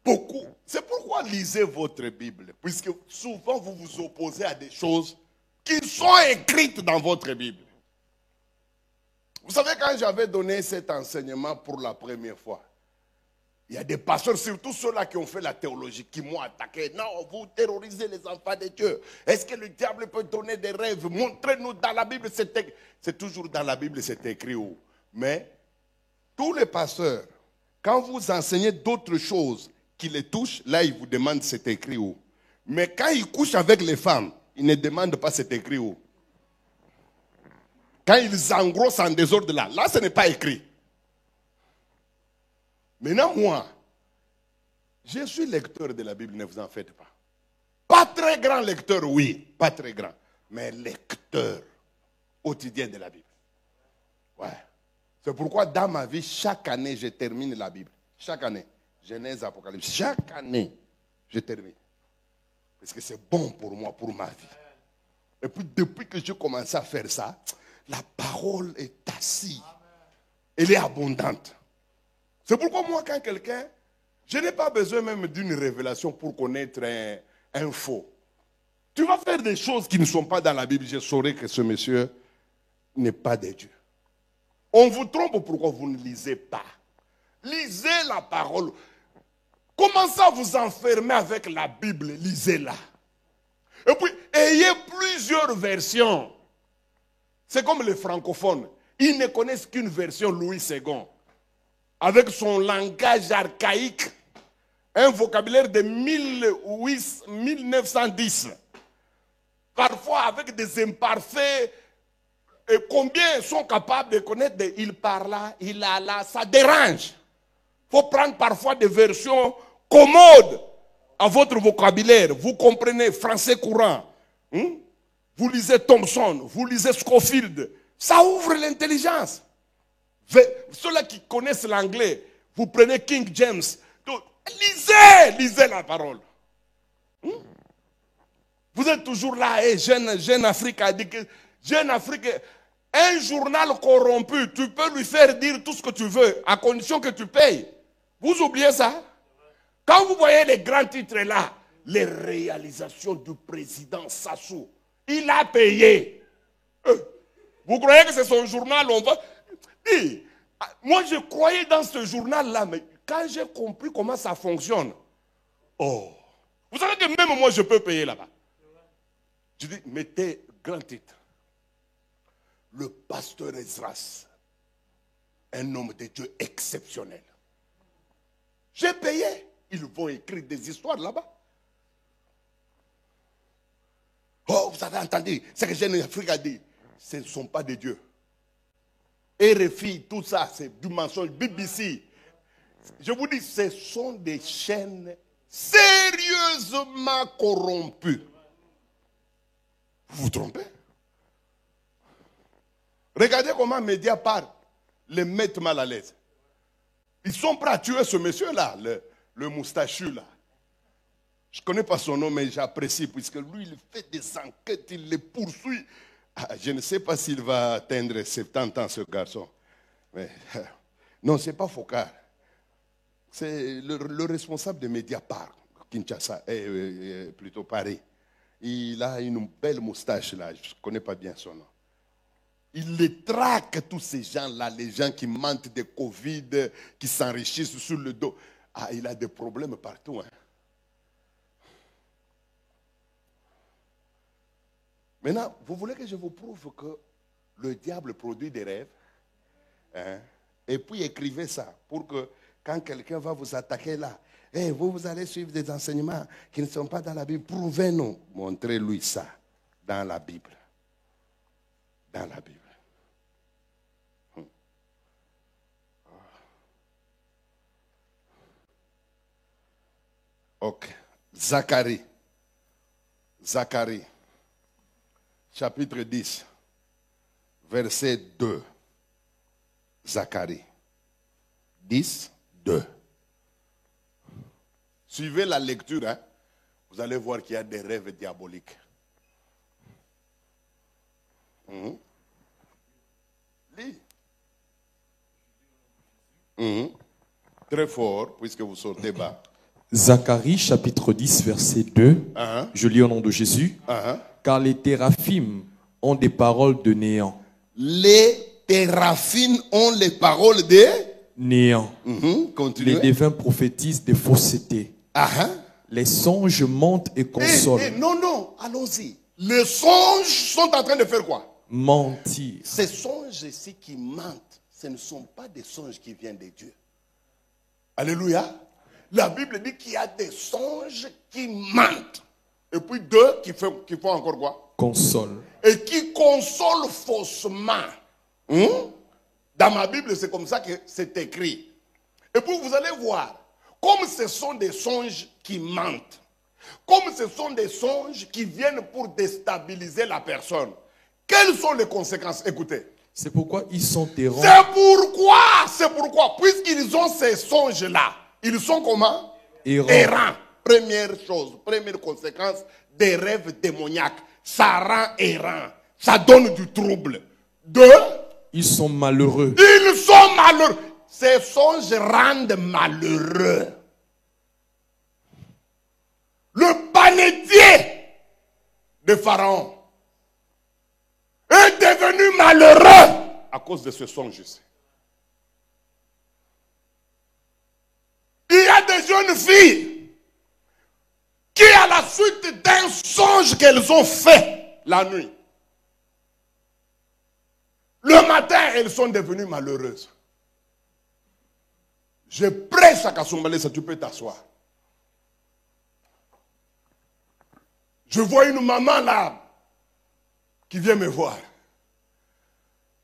beaucoup, c'est pourquoi lisez votre Bible, puisque souvent vous vous opposez à des choses qui sont écrites dans votre Bible. Vous savez, quand j'avais donné cet enseignement pour la première fois, il y a des pasteurs, surtout ceux-là qui ont fait la théologie, qui m'ont attaqué. Non, vous terrorisez les enfants de Dieu. Est-ce que le diable peut donner des rêves? Montrez-nous dans la Bible. C'est toujours dans la Bible, c'est écrit où? Mais tous les pasteurs, quand vous enseignez d'autres choses qui les touchent, là, ils vous demandent c'est écrit où. Mais quand ils couchent avec les femmes, ils ne demandent pas c'est écrit où. Quand ils engrossent en désordre là, ce n'est pas écrit. Maintenant, moi, je suis lecteur de la Bible, ne vous en faites pas. Pas très grand lecteur, oui, pas très grand. Mais lecteur quotidien de la Bible. Ouais. C'est pourquoi dans ma vie, chaque année, je termine la Bible. Chaque année. Genèse, Apocalypse. Chaque année, je termine. Parce que c'est bon pour moi, pour ma vie. Et puis, depuis que j'ai commencé à faire ça, la parole est assise. Elle est abondante. C'est pourquoi moi, quand quelqu'un, je n'ai pas besoin même d'une révélation pour connaître un faux. Tu vas faire des choses qui ne sont pas dans la Bible, je saurai que ce monsieur n'est pas de Dieu. On vous trompe pourquoi vous ne lisez pas. Lisez la parole. Commencez à vous enfermer avec la Bible, lisez-la. Et puis, ayez plusieurs versions. C'est comme les francophones. Ils ne connaissent qu'une version Louis II. Avec son langage archaïque, un vocabulaire de 1910. Parfois avec des imparfaits. Et combien sont capables de connaître des il parle là, il a là, ça dérange. Il faut prendre parfois des versions commodes à votre vocabulaire. Vous comprenez français courant. Vous lisez Thompson, vous lisez Scofield. Ça ouvre l'intelligence. Ceux-là qui connaissent l'anglais, vous prenez King James. Donc, lisez la parole. Vous êtes toujours là, Jeune Afrique a dit que Jeune Afrique, un journal corrompu, tu peux lui faire dire tout ce que tu veux, à condition que tu payes. Vous oubliez ça? Quand vous voyez les grands titres là, les réalisations du président Sassou, il a payé. Vous croyez que c'est son journal, on va... Moi, je croyais dans ce journal-là, mais quand j'ai compris comment ça fonctionne, vous savez que même moi, je peux payer là-bas. Je dis, mettez grand titre. Le pasteur Esdras, un homme de Dieu exceptionnel. J'ai payé. Ils vont écrire des histoires là-bas. Oh, vous avez entendu ce que Jeune Afrique a dit. Ce ne sont pas des dieux. RFI, tout ça, c'est du mensonge. BBC. Je vous dis, ce sont des chaînes sérieusement corrompues. Vous vous trompez? Regardez comment Mediapart les mettent mal à l'aise. Ils sont prêts à tuer ce monsieur-là, le moustachu là. Je ne connais pas son nom, mais j'apprécie, puisque lui, il fait des enquêtes, il les poursuit. Je ne sais pas s'il va atteindre 70 ans, ce garçon. Mais, non, ce n'est pas Focard. C'est le responsable de Mediapart, Kinshasa, plutôt Paris. Il a une belle moustache là, je ne connais pas bien son nom. Il les traque, tous ces gens-là, les gens qui mentent de Covid, qui s'enrichissent sur le dos. Ah, il a des problèmes partout. Hein. Maintenant, vous voulez que je vous prouve que le diable produit des rêves? Hein? Et puis écrivez ça pour que quand quelqu'un va vous attaquer là, hey, vous allez suivre des enseignements qui ne sont pas dans la Bible. Prouvez-nous. Montrez-lui ça dans la Bible. Dans la Bible. Ok. Zacharie. Zacharie. Chapitre 10. Verset 2. Zacharie. 10, 2. Suivez la lecture, hein? Vous allez voir qu'il y a des rêves diaboliques. Lis. Très fort, puisque vous sortez bas. Zacharie, chapitre 10, verset 2. Je lis au nom de Jésus. Car les téraphim ont des paroles de néant. Les téraphim ont les paroles de néant. Continuez. Les devins prophétisent des faussetés. Les songes mentent et consolent. Non, allons-y. Les songes sont en train de faire quoi? Mentir. Ces songes-ci qui mentent, ce ne sont pas des songes qui viennent de Dieu. Alléluia. La Bible dit qu'il y a des songes qui mentent. Et puis deux qui font encore quoi? Consolent. Et qui consolent faussement. Dans ma Bible, c'est comme ça que c'est écrit. Et puis vous allez voir, comme ce sont des songes qui mentent, comme ce sont des songes qui viennent pour déstabiliser la personne, quelles sont les conséquences? Écoutez. C'est pourquoi ils sont errants. C'est pourquoi, puisqu'ils ont ces songes-là, ils sont comment? Errants. Première chose, première conséquence des rêves démoniaques. Ça rend errant. Ça donne du trouble. Deux, ils sont malheureux. Ils sont malheureux. Ces songes rendent malheureux. Le panetier de Pharaon est devenu malheureux à cause de ce songe-ci. Il y a des jeunes filles qui, à la suite d'un songe qu'elles ont fait la nuit, le matin, elles sont devenues malheureuses. Je prêche à Kassoumbalé, ça tu peux t'asseoir. Je vois une maman là qui vient me voir.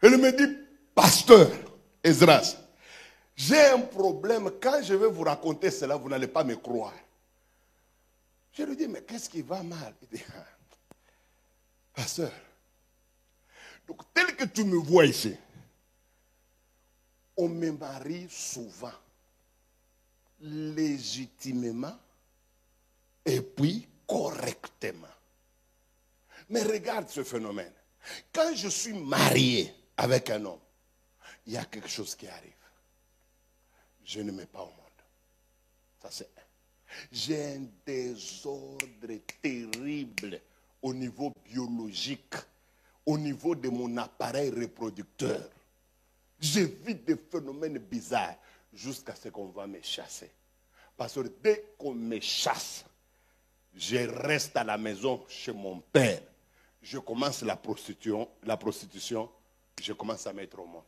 Elle me dit, pasteur Esdras, j'ai un problème. Quand je vais vous raconter cela, vous n'allez pas me croire. Je lui dis, mais qu'est-ce qui va mal? Il dit, pasteur, donc tel que tu me vois ici, on me marie souvent, légitimement, et puis correctement. Mais regarde ce phénomène. Quand je suis marié avec un homme, il y a quelque chose qui arrive. Je ne mets pas au monde. Ça c'est un. J'ai un désordre terrible au niveau biologique, au niveau de mon appareil reproducteur. Je vis des phénomènes bizarres jusqu'à ce qu'on va me chasser. Parce que dès qu'on me chasse, je reste à la maison chez mon père. Je commence la prostitution, je commence à mettre au monde.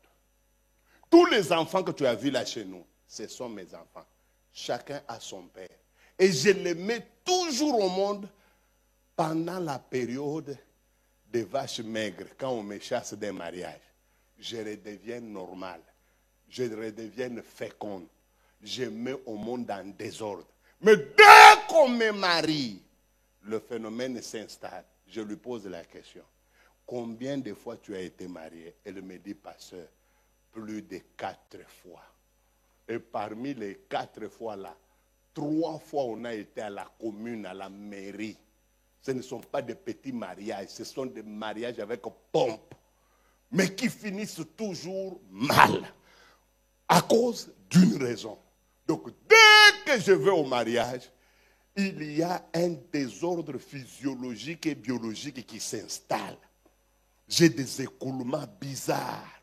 Tous les enfants que tu as vus là chez nous, ce sont mes enfants. Chacun a son père. Et je les mets toujours au monde pendant la période des vaches maigres, quand on me chasse des mariages. Je redeviens normal. Je redeviens féconde. Je mets au monde en désordre. Mais dès qu'on me marie, le phénomène s'installe. Je lui pose la question. Combien de fois tu as été marié? Elle me dit, pasteur, plus de 4 fois. Et parmi les 4 fois là, 3 fois on a été à la commune, à la mairie. Ce ne sont pas des petits mariages, ce sont des mariages avec pompe. Mais qui finissent toujours mal. À cause d'une raison. Donc dès que je vais au mariage, il y a un désordre physiologique et biologique qui s'installe. J'ai des écoulements bizarres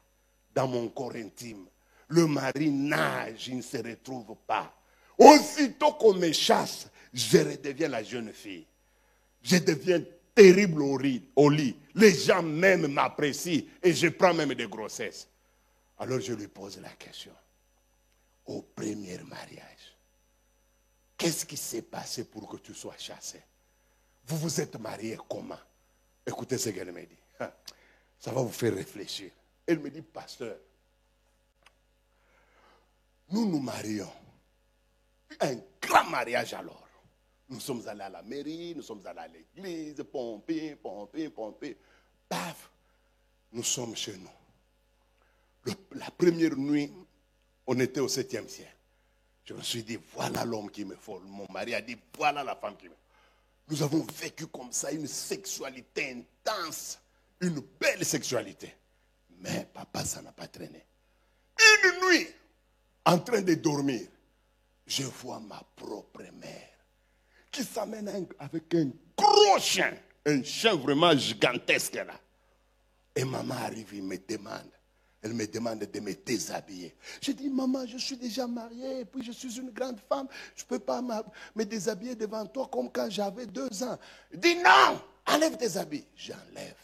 dans mon corps intime. Le mari nage, il ne se retrouve pas. Aussitôt qu'on me chasse, je redeviens la jeune fille. Je deviens terrible au lit. Les gens même m'apprécient et je prends même des grossesses. Alors je lui pose la question. Au premier mariage, qu'est-ce qui s'est passé pour que tu sois chassé? Vous vous êtes mariés comment? Écoutez ce qu'elle me dit. Ça va vous faire réfléchir. Elle me dit, pasteur, nous nous marions. Un grand mariage alors. Nous sommes allés à la mairie, nous sommes allés à l'église, pomper. Paf, nous sommes chez nous. La première nuit, on était au 7e ciel. Je me suis dit, voilà l'homme qui me faut. Mon mari a dit, voilà la femme qui me faut. Nous avons vécu comme ça une sexualité intense, une belle sexualité. Mais papa, ça n'a pas traîné. Une nuit, en train de dormir, je vois ma propre mère qui s'amène avec un gros chien, un chien vraiment gigantesque là. Et maman arrive, elle me demande de me déshabiller. Je dis, maman, je suis déjà mariée, et puis je suis une grande femme, je ne peux pas me déshabiller devant toi comme quand j'avais 2 ans. Elle dit, non, enlève tes habits. J'enlève.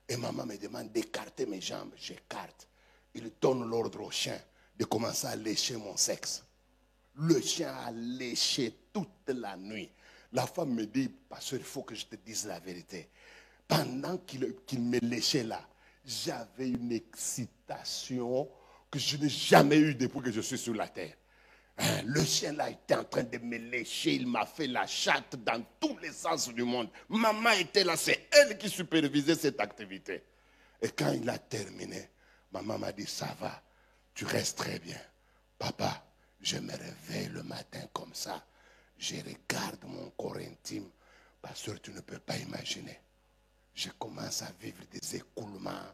Et maman me demande d'écarter mes jambes. J'écarte. Il donne l'ordre au chien de commencer à lécher mon sexe. Le chien a léché toute la nuit. La femme me dit, pasteur, il faut que je te dise la vérité. Pendant qu'il me léchait là, j'avais une excitation que je n'ai jamais eue depuis que je suis sur la terre. Le chien là était en train de me lécher, il m'a fait la chatte dans tous les sens du monde. Maman était là, c'est elle qui supervisait cette activité. Et quand il a terminé, maman m'a dit, ça va, tu restes très bien. Papa, je me réveille le matin comme ça, je regarde mon corps intime. Pasteur, tu ne peux pas imaginer. Je commence à vivre des écoulements,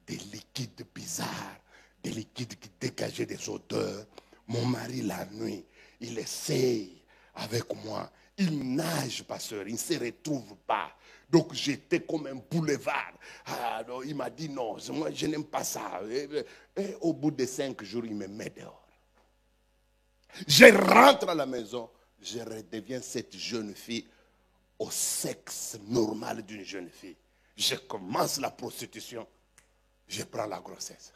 des liquides bizarres, des liquides qui dégageaient des odeurs. Mon mari, la nuit, il essaye avec moi. Il nage, pasteur, il ne se retrouve pas. Donc j'étais comme un boulevard. Alors, il m'a dit non, moi je n'aime pas ça. Et au bout de 5 jours, il me met dehors. Je rentre à la maison, je redeviens cette jeune fille au sexe normal d'une jeune fille. Je commence la prostitution, je prends la grossesse.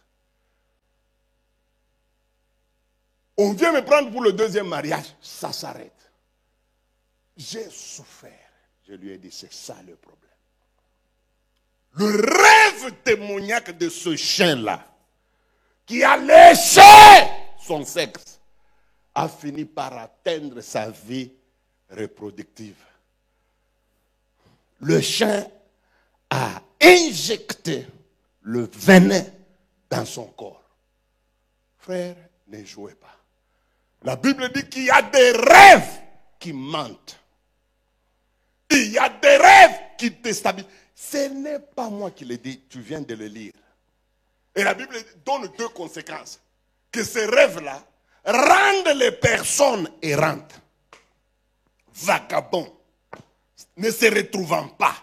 On vient me prendre pour le 2e mariage, ça s'arrête. J'ai souffert. Je lui ai dit, c'est ça le problème. Le rêve démoniaque de ce chien-là, qui a léché son sexe, a fini par atteindre sa vie reproductive. Le chien a injecté le venin dans son corps. Frère, ne jouez pas. La Bible dit qu'il y a des rêves qui mentent. Il y a des rêves qui déstabilisent. Ce n'est pas moi qui le dis, tu viens de le lire. Et la Bible donne 2 conséquences. Que ces rêves-là rendent les personnes errantes, vagabonds, ne se retrouvant pas.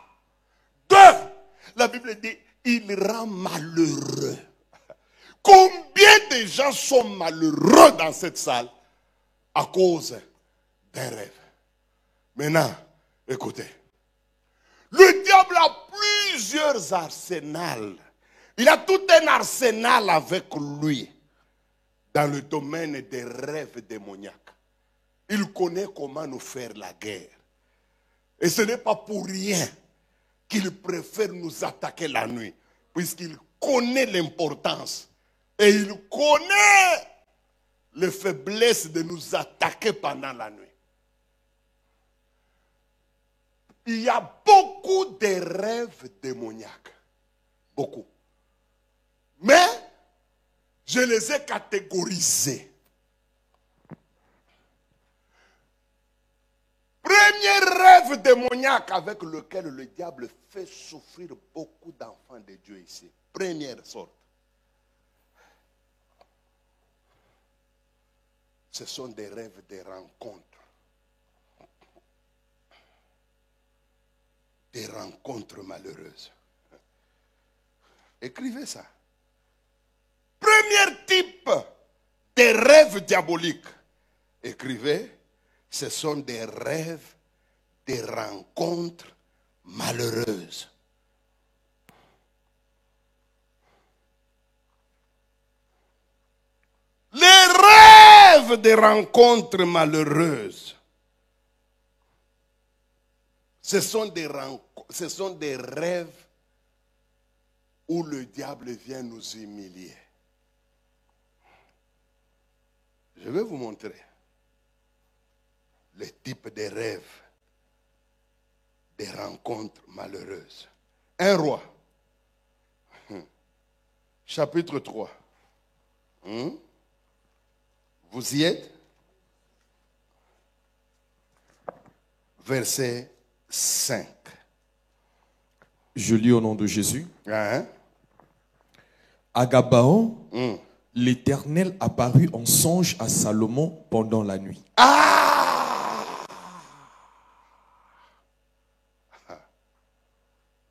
2, la Bible dit, il rend malheureux. Combien de gens sont malheureux dans cette salle à cause d'un rêve? Maintenant, écoutez. Le diable a plusieurs arsenals. Il a tout un arsenal avec lui dans le domaine des rêves démoniaques. Il connaît comment nous faire la guerre. Et ce n'est pas pour rien qu'il préfère nous attaquer la nuit, puisqu'il connaît l'importance et il connaît les faiblesses de nous attaquer pendant la nuit. Il y a beaucoup de rêves démoniaques. Beaucoup. Mais je les ai catégorisés. Premier rêve démoniaque avec lequel le diable fait souffrir beaucoup d'enfants de Dieu ici. Première sorte. Ce sont des rêves de rencontres. Des rencontres malheureuses. Écrivez ça. Premier type des rêves diaboliques. Écrivez, ce sont des rêves, des rencontres malheureuses. Les rêves des rencontres malheureuses. Ce sont des rêves où le diable vient nous humilier. Je vais vous montrer le type de rêves, des rencontres malheureuses. Un roi, chapitre 3. Vous y êtes? Verset 5. Je lis au nom de Jésus. Hein? À Gabaon, l'Éternel apparut en songe à Salomon pendant la nuit. Ah!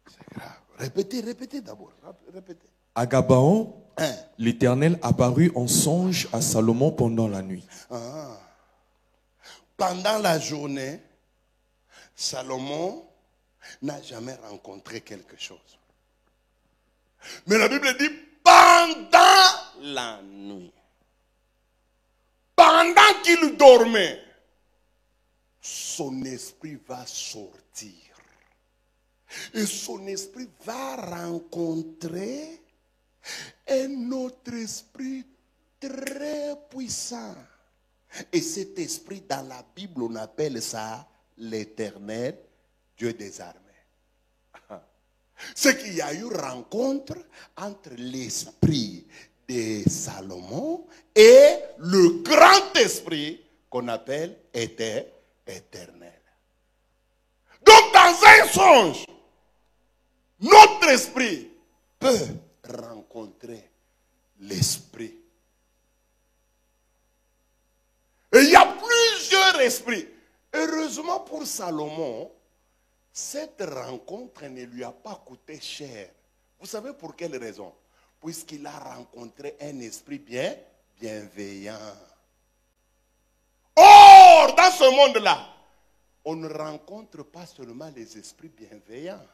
C'est grave. Répétez d'abord. Répétez. À Gabaon, l'Éternel apparut en songe à Salomon pendant la nuit. Ah. Pendant la journée, Salomon n'a jamais rencontré quelque chose. Mais la Bible dit pendant la nuit. Pendant qu'il dormait, son esprit va sortir. Et son esprit va rencontrer un autre esprit très puissant. Et cet esprit, dans la Bible, on appelle ça l'Éternel, Dieu des armées. C'est qu'il y a eu rencontre entre l'esprit de Salomon et le grand esprit qu'on appelle éternel. Donc dans un songe, notre esprit peut rencontrer l'esprit. Et il y a plusieurs esprits. Heureusement pour Salomon, cette rencontre ne lui a pas coûté cher. Vous savez pour quelle raison? Puisqu'il a rencontré un esprit bienveillant. Or, dans ce monde-là, on ne rencontre pas seulement les esprits bienveillants.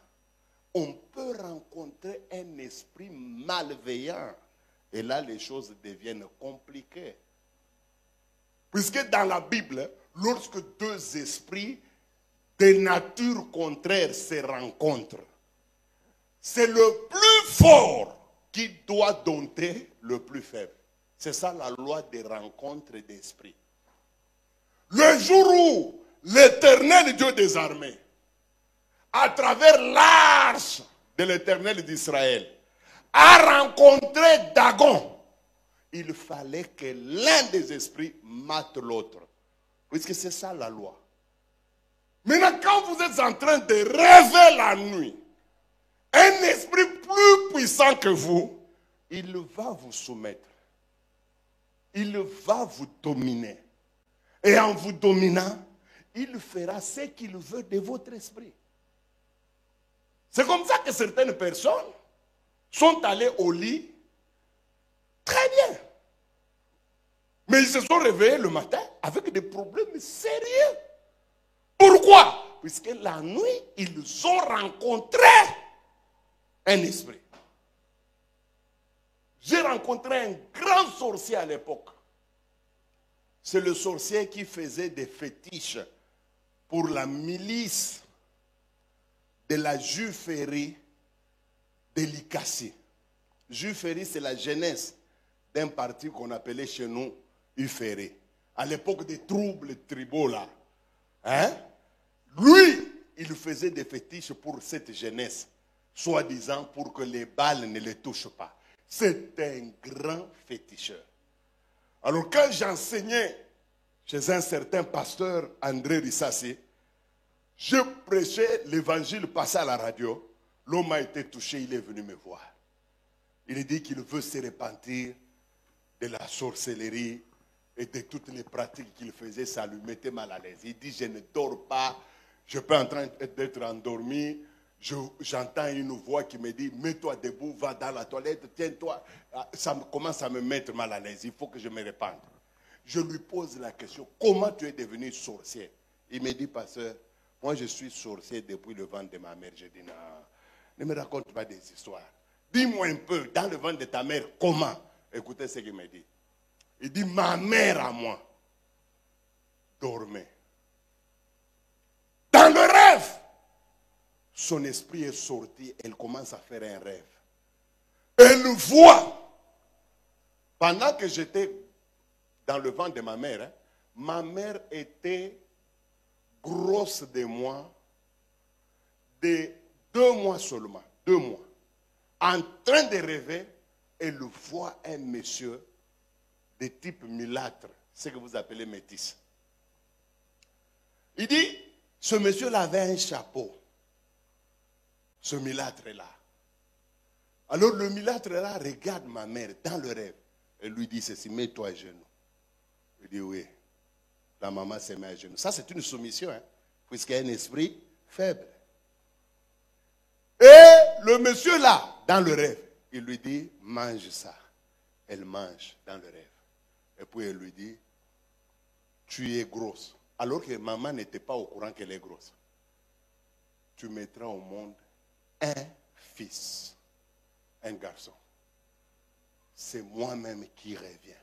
On peut rencontrer un esprit malveillant. Et là, les choses deviennent compliquées. Puisque dans la Bible, lorsque deux esprits de nature contraire se rencontrent, c'est le plus fort qui doit dompter le plus faible. C'est ça la loi des rencontres d'esprit. Le jour où l'Éternel Dieu des armées, à travers l'arche de l'Éternel d'Israël, a rencontré Dagon, il fallait que l'un des esprits mate l'autre. Puisque c'est ça la loi. Maintenant, quand vous êtes en train de rêver la nuit, un esprit plus puissant que vous, il va vous soumettre. Il va vous dominer. Et en vous dominant, il fera ce qu'il veut de votre esprit. C'est comme ça que certaines personnes sont allées au lit très bien. Mais ils se sont réveillés le matin avec des problèmes sérieux. Pourquoi? Puisque la nuit, ils ont rencontré un esprit. J'ai rencontré un grand sorcier à l'époque. C'est le sorcier qui faisait des fétiches pour la milice de la Juiférie de l'Icassie. Juiférie, c'est la jeunesse d'un parti qu'on appelait chez nous Uférie. À l'époque des troubles tribaux là. Hein? Lui, il faisait des fétiches pour cette jeunesse, soi-disant pour que les balles ne les touchent pas. C'est un grand féticheur. Alors quand j'enseignais chez un certain pasteur, André Rissassi, je prêchais l'évangile passé à la radio. L'homme a été touché, il est venu me voir. Il a dit qu'il veut se repentir de la sorcellerie et de toutes les pratiques qu'il faisait, ça lui mettait mal à l'aise. Il dit, je ne dors pas, je peux en train d'être endormi, j'entends une voix qui me dit, mets-toi debout, va dans la toilette, tiens-toi. Ça commence à me mettre mal à l'aise, il faut que je me répande. Je lui pose la question, comment tu es devenu sorcier? Il me dit, pasteur, moi je suis sorcier depuis le ventre de ma mère. Je dis, non, ne me raconte pas des histoires. Dis-moi un peu, dans le ventre de ta mère, comment? Écoutez ce qu'il me dit. Il dit, ma mère à moi dormait. Dans le rêve, son esprit est sorti, elle commence à faire un rêve. Elle voit, pendant que j'étais dans le ventre de ma mère était grosse de moi, de 2 mois seulement, 2 mois. En train de rêver, elle voit un monsieur de type mulâtre, ce que vous appelez métis. Il dit, ce monsieur-là avait un chapeau. Ce mulâtre-là. Alors le mulâtre-là regarde ma mère dans le rêve. Elle lui dit ceci, mets-toi à genoux. Il dit oui. La maman se met à genoux. Ça c'est une soumission, hein, puisqu'il y a un esprit faible. Et le monsieur là, dans le rêve, il lui dit, mange ça. Elle mange dans le rêve. Et puis elle lui dit, tu es grosse. Alors que maman n'était pas au courant qu'elle est grosse. Tu mettras au monde un fils, un garçon. C'est moi-même qui reviens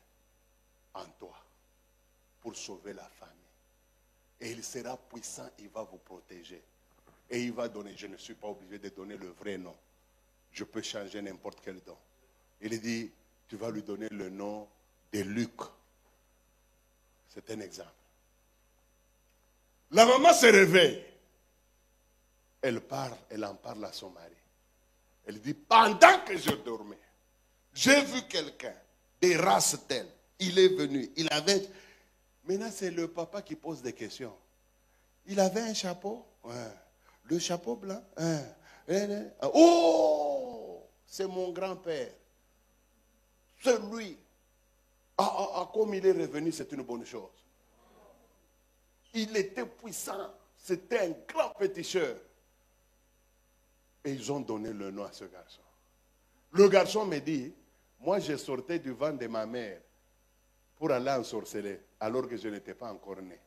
en toi pour sauver la famille. Et il sera puissant, il va vous protéger. Et il va donner, je ne suis pas obligé de donner le vrai nom. Je peux changer n'importe quel nom. Il dit, tu vas lui donner le nom de Luc. C'est un exemple. La maman se réveille. Elle en parle à son mari. Elle dit, pendant que je dormais, j'ai vu quelqu'un, des races telles. Il est venu, il avait... Maintenant, c'est le papa qui pose des questions. Il avait un chapeau. Ouais. Le chapeau blanc. Oh, c'est mon grand-père. C'est lui. Comme il est revenu, c'est une bonne chose. Il était puissant. C'était un grand péticheur. Et ils ont donné le nom à ce garçon. Le garçon me dit, moi je sortais du ventre de ma mère pour aller ensorceler, alors que je n'étais pas encore né.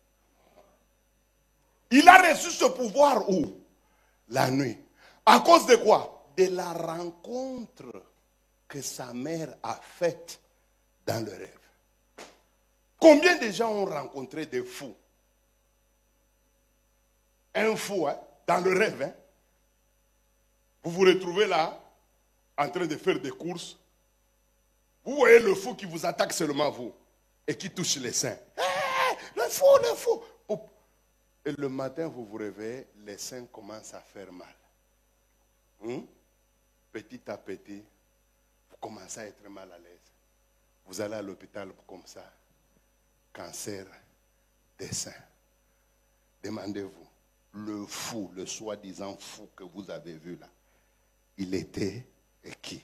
Il a reçu ce pouvoir où? La nuit. À cause de quoi? De la rencontre que sa mère a faite dans le rêve. Combien de gens ont rencontré des fous? Un fou, hein, dans le rêve, hein? Vous vous retrouvez là, en train de faire des courses. Vous voyez le fou qui vous attaque seulement vous et qui touche les seins. Hey, le fou. Et le matin, vous vous réveillez, les seins commencent à faire mal. Petit à petit, vous commencez à être mal à l'aise. Vous allez à l'hôpital comme ça. Cancer des seins. Demandez-vous, le fou, le soi-disant fou que vous avez vu là, il était et qui?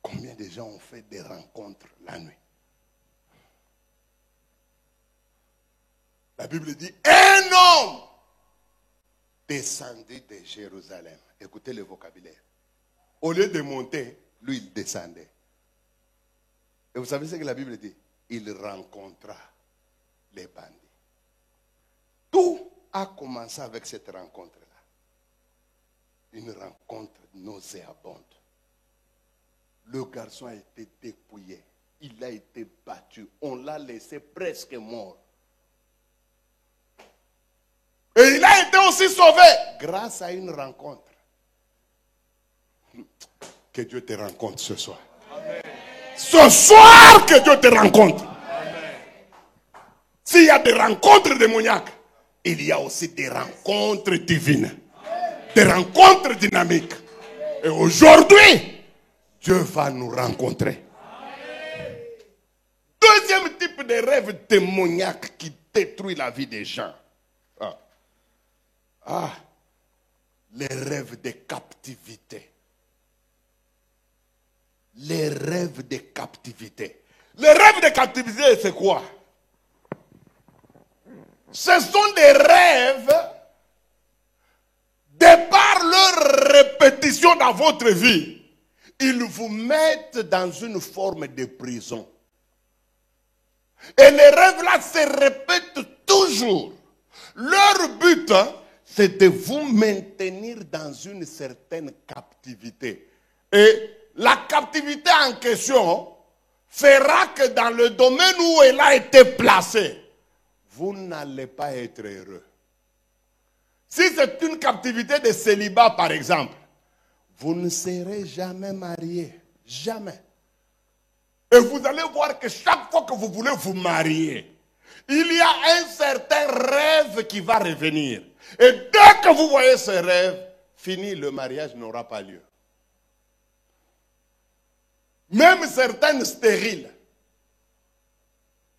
Combien de gens ont fait des rencontres la nuit? La Bible dit, un homme descendit de Jérusalem. Écoutez le vocabulaire. Au lieu de monter, lui il descendait. Et vous savez ce que la Bible dit? Il rencontra les bandits. Tout a commencé avec cette rencontre-là. Une rencontre nauséabonde. Le garçon a été dépouillé. Il a été battu. On l'a laissé presque mort. Et il a été aussi sauvé grâce à une rencontre. Que Dieu te rencontre ce soir. Amen. Ce soir, que Dieu te rencontre. S'il y a des rencontres démoniaques, il y a aussi des rencontres divines. Des rencontres dynamiques. Et aujourd'hui, Dieu va nous rencontrer. Deuxième type de rêve démoniaque qui détruit la vie des gens. Les rêves de captivité. Les rêves de captivité. Les rêves de captivité, c'est quoi? Ce sont des rêves, de par leur répétition dans votre vie, ils vous mettent dans une forme de prison. Et les rêves-là se répètent toujours. Leur but, c'est de vous maintenir dans une certaine captivité. Et la captivité en question fera que dans le domaine où elle a été placée, vous n'allez pas être heureux. Si c'est une captivité de célibat, par exemple, vous ne serez jamais marié. Jamais. Et vous allez voir que chaque fois que vous voulez vous marier, il y a un certain rêve qui va revenir. Et dès que vous voyez ce rêve, fini, le mariage n'aura pas lieu. Même certaines stériles.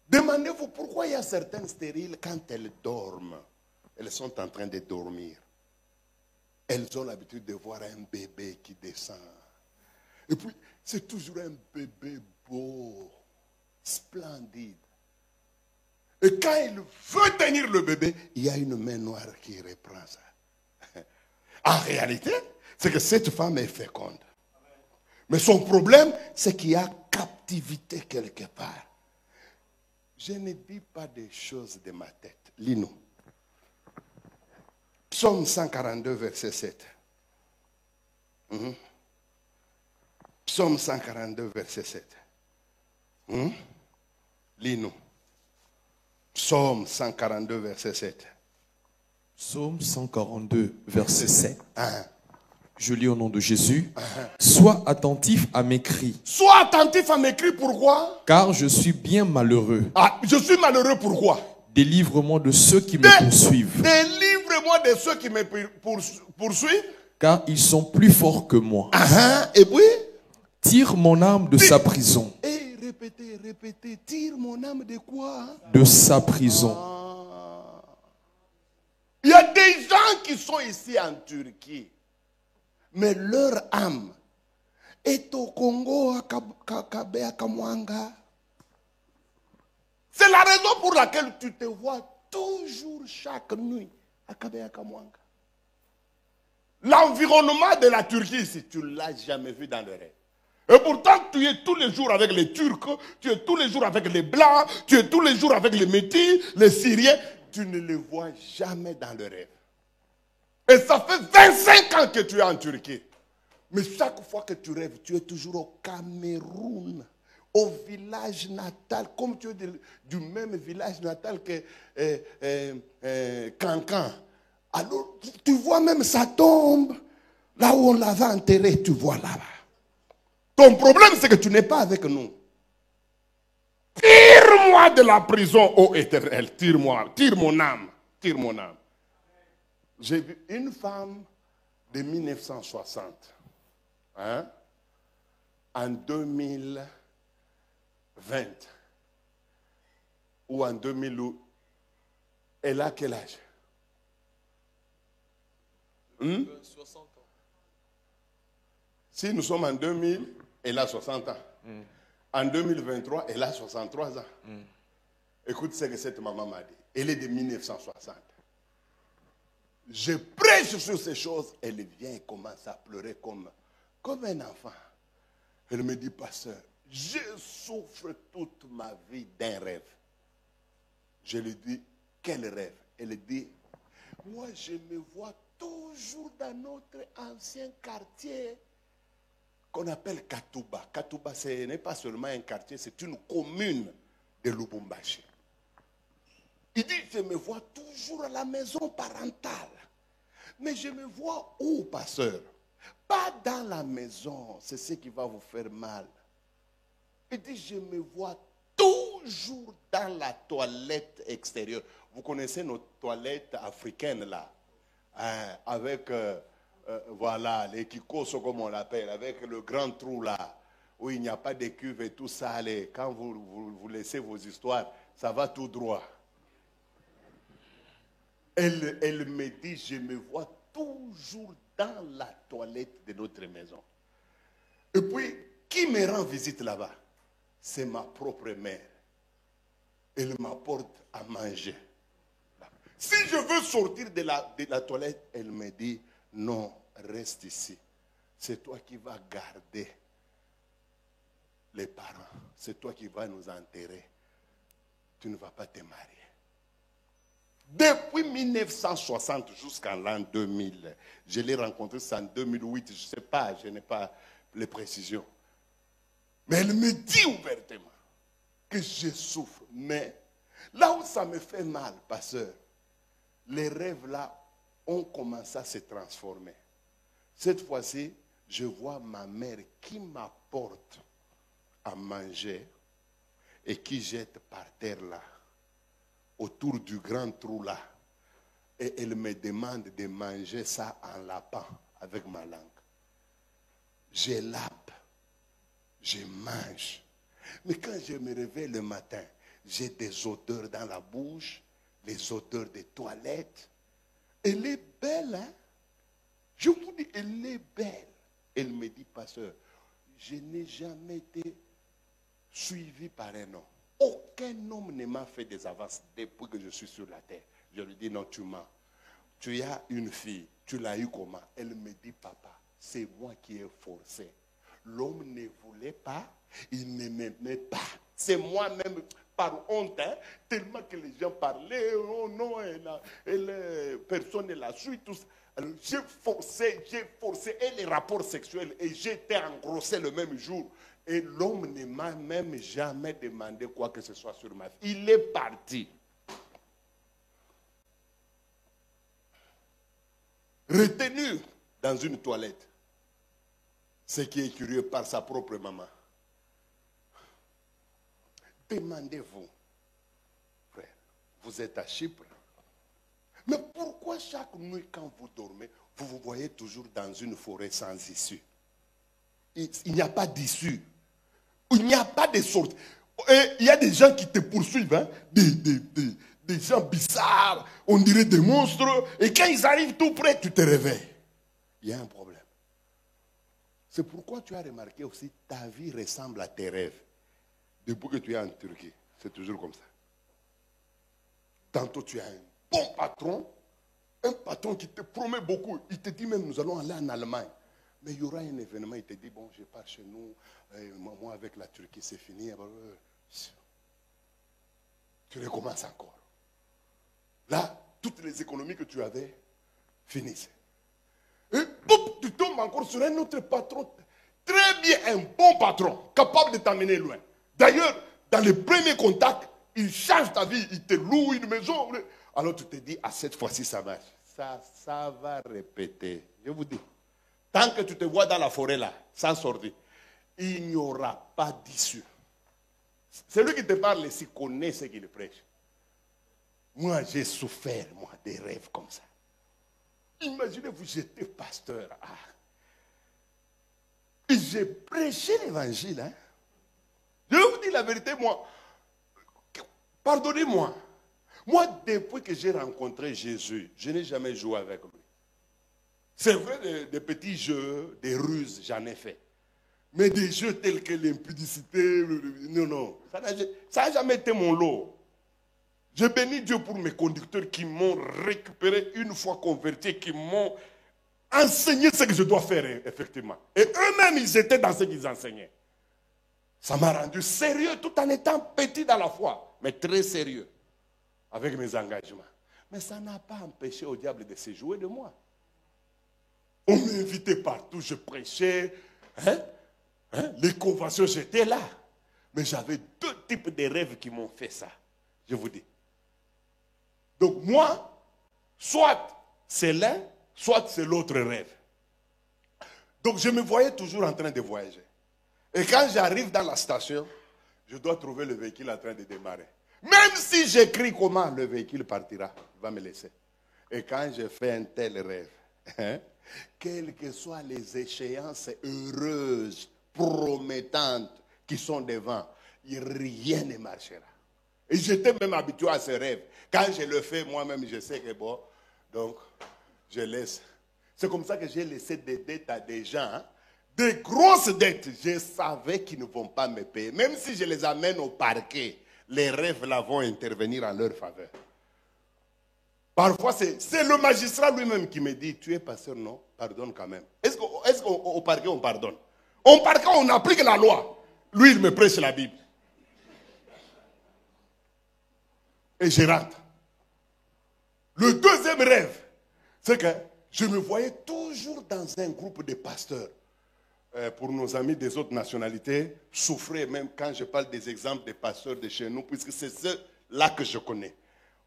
Demandez-vous pourquoi il y a certaines stériles, quand elles dorment, elles sont en train de dormir. Elles ont l'habitude de voir un bébé qui descend. Et puis, c'est toujours un bébé beau, splendide. Et quand il veut tenir le bébé, il y a une main noire qui reprend ça. En réalité, c'est que cette femme est féconde. Mais son problème, c'est qu'il y a captivité quelque part. Je ne dis pas des choses de ma tête. Lis-nous. Psaume 142, verset 7. Psaume 142, verset 7. Lis-nous. Psaume 142, verset 7. Psaume 142, verset 7. Je lis au nom de Jésus. Sois attentif à mes cris. Sois attentif à mes cris, pourquoi? Car je suis bien malheureux. Ah, je suis malheureux, pourquoi? Délivre-moi de ceux qui me poursuivent. Délivre-moi de ceux qui me poursuivent. Car ils sont plus forts que moi. Et puis? Tire mon âme de sa prison. Et répétez. Tire mon âme de quoi? De sa prison. Il y a des gens qui sont ici en Turquie. Mais leur âme est au Congo, à Kamwanga. C'est la raison pour laquelle tu te vois toujours chaque nuit à Kamwanga. L'environnement de la Turquie ici, tu ne l'as jamais vu dans le rêve. Et pourtant, tu es tous les jours avec les Turcs, tu es tous les jours avec les Blancs, tu es tous les jours avec les Métis, les Syriens. Tu ne les vois jamais dans le rêve. Et ça fait 25 ans que tu es en Turquie. Mais chaque fois que tu rêves, tu es toujours au Cameroun, au village natal, comme tu es du même village natal que Cancan. Alors, tu vois même sa tombe, là où on l'avait enterré, tu vois là-bas. Ton problème, c'est que tu n'es pas avec nous. Tire-moi de la prison, ô Éternel, tire-moi, tire mon âme, tire mon âme. J'ai vu une femme de 1960, en 2020, ou en 2000, elle a quel âge? 60 ans. Si nous sommes en 2000, elle a 60 ans. En 2023, elle a 63 ans. Écoute ce que cette maman m'a dit. Elle est de 1960. Je prêche sur ces choses. Elle vient et commence à pleurer comme un enfant. Elle me dit, pasteur, je souffre toute ma vie d'un rêve. Je lui dis, quel rêve? Elle dit, moi je me vois toujours dans notre ancien quartier qu'on appelle Katouba. Katouba, ce n'est pas seulement un quartier, c'est une commune de Lubumbashi. Il dit, je me vois toujours à la maison parentale. Mais je me vois où, pasteur? Pas dans la maison, c'est ce qui va vous faire mal. Il dit, je me vois toujours dans la toilette extérieure. Vous connaissez nos toilettes africaines là, avec, voilà, les kikoso comme on l'appelle, avec le grand trou là, où il n'y a pas de cuve et tout ça. Allez, quand vous laissez vos histoires, ça va tout droit. Elle me dit, je me vois toujours dans la toilette de notre maison. Et puis, qui me rend visite là-bas? C'est ma propre mère. Elle m'apporte à manger là-bas. Si je veux sortir de la toilette, elle me dit, non, reste ici. C'est toi qui vas garder les parents. C'est toi qui vas nous enterrer. Tu ne vas pas te marier. Depuis 1960 jusqu'en l'an 2000, je l'ai rencontré en 2008, je ne sais pas, je n'ai pas les précisions. Mais elle me dit ouvertement que je souffre. Mais là où ça me fait mal, pasteur, les rêves là ont commencé à se transformer. Cette fois-ci, je vois ma mère qui m'apporte à manger et qui jette par terre là, autour du grand trou là. Et elle me demande de manger ça en lapant avec ma langue. Je lappe, je mange. Mais quand je me réveille le matin, j'ai des odeurs dans la bouche, les odeurs des toilettes. Elle est belle, hein? Je vous dis, elle est belle. Elle me dit, pasteur, je n'ai jamais été suivi par un homme. Aucun homme ne m'a fait des avances depuis que je suis sur la terre. Je lui dis, non, tu mens. Tu as une fille, tu l'as eu comment? Elle me dit, papa, c'est moi qui ai forcé. L'homme ne voulait pas, il ne m'aimait pas. C'est moi-même, par honte, hein, tellement que les gens parlaient, oh non, personne ne l'a su, tout ça. Alors, j'ai forcé, et les rapports sexuels, et j'étais engrossé le même jour. Et l'homme ne m'a même jamais demandé quoi que ce soit sur ma fille. Il est parti. Retenu dans une toilette. Ce qui est curieux par sa propre maman. Demandez-vous, frère, vous êtes à Chypre. Mais pourquoi chaque nuit quand vous dormez, vous vous voyez toujours dans une forêt sans issue? Il n'y a pas d'issue. Il n'y a pas de sortie. Et il y a des gens qui te poursuivent, hein? Des gens bizarres, on dirait des monstres. Et quand ils arrivent tout près, tu te réveilles. Il y a un problème. C'est pourquoi tu as remarqué aussi, ta vie ressemble à tes rêves. Depuis que tu es en Turquie, c'est toujours comme ça. Tantôt tu as un bon patron qui te promet beaucoup. Il te dit même, nous allons aller en Allemagne. Mais il y aura un événement, il te dit, bon, je pars chez nous, moi avec la Turquie, c'est fini. Tu recommences encore. Là, toutes les économies que tu avais finissent. Et boum, tu tombes encore sur un autre patron, très bien, un bon patron, capable de t'emmener loin. D'ailleurs, dans les premiers contacts, il change ta vie, il te loue une maison. Alors tu te dis, à cette fois-ci, ça marche. Ça va répéter. Je vous dis. Tant que tu te vois dans la forêt là, sans sortir, il n'y aura pas d'issue. Celui qui te parle ici connaît ce qu'il prêche. Moi, j'ai souffert, moi, des rêves comme ça. Imaginez-vous, j'étais pasteur. Et j'ai prêché l'évangile. Hein. Je vous dis la vérité, moi. Pardonnez-moi. Moi, depuis que j'ai rencontré Jésus, je n'ai jamais joué avec lui. C'est vrai, des petits jeux, des ruses, j'en ai fait. Mais des jeux tels que l'impudicité, non. Ça n'a jamais été mon lot. Je bénis Dieu pour mes conducteurs qui m'ont récupéré une fois converti, qui m'ont enseigné ce que je dois faire, effectivement. Et eux-mêmes, ils étaient dans ce qu'ils enseignaient. Ça m'a rendu sérieux tout en étant petit dans la foi, mais très sérieux avec mes engagements. Mais ça n'a pas empêché au diable de se jouer de moi. On m'invitait partout, je prêchais. Les conventions, j'étais là. Mais j'avais deux types de rêves qui m'ont fait ça. Je vous dis. Donc moi, soit c'est l'un, soit c'est l'autre rêve. Donc je me voyais toujours en train de voyager. Et quand j'arrive dans la station, je dois trouver le véhicule en train de démarrer. Même si j'écris comment, le véhicule partira. Il va me laisser. Et quand je fais un tel rêve, quelles que soient les échéances heureuses, promettantes qui sont devant, rien ne marchera. Et j'étais même habitué à ce rêve. Quand je le fais, moi-même, je sais que bon, donc, je laisse. C'est comme ça que j'ai laissé des dettes à des gens, hein. Des grosses dettes. Je savais qu'ils ne vont pas me payer. Même si je les amène au parquet, les rêves là vont intervenir en leur faveur. Parfois, c'est le magistrat lui-même qui me dit, tu es pasteur, non? Pardonne quand même. Est-ce qu'au parquet, on pardonne? Au parquet, on applique la loi. Lui, il me prêche la Bible. Et je rentre. Le deuxième rêve, c'est que je me voyais toujours dans un groupe de pasteurs. Pour nos amis des autres nationalités, souffraient même quand je parle des exemples des pasteurs de chez nous, puisque c'est ceux-là que je connais.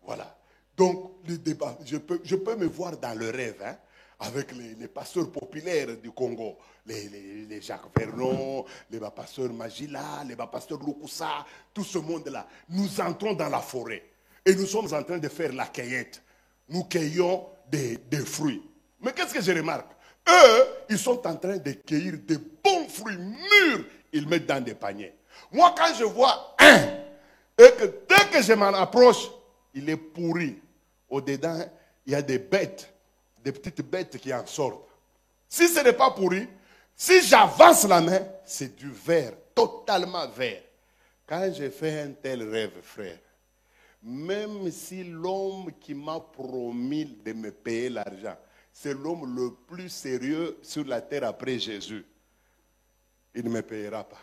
Voilà. Donc, le débat, je peux me voir dans le rêve, hein, avec les pasteurs populaires du Congo, les Jacques Vernon, les pasteurs Magila, les pasteurs Lukusa, tout ce monde-là. Nous entrons dans la forêt et nous sommes en train de faire la cueillette. Nous cueillons des fruits. Mais qu'est-ce que je remarque? Eux, ils sont en train de cueillir des bons fruits mûrs. Ils mettent dans des paniers. Moi, quand je vois un, et que dès que je m'en approche, il est pourri. Au-dedans, il y a des bêtes, des petites bêtes qui en sortent. Si ce n'est pas pourri, si j'avance la main, c'est du vert, totalement vert. Quand j'ai fait un tel rêve, frère, même si l'homme qui m'a promis de me payer l'argent, c'est l'homme le plus sérieux sur la terre après Jésus, il ne me payera pas.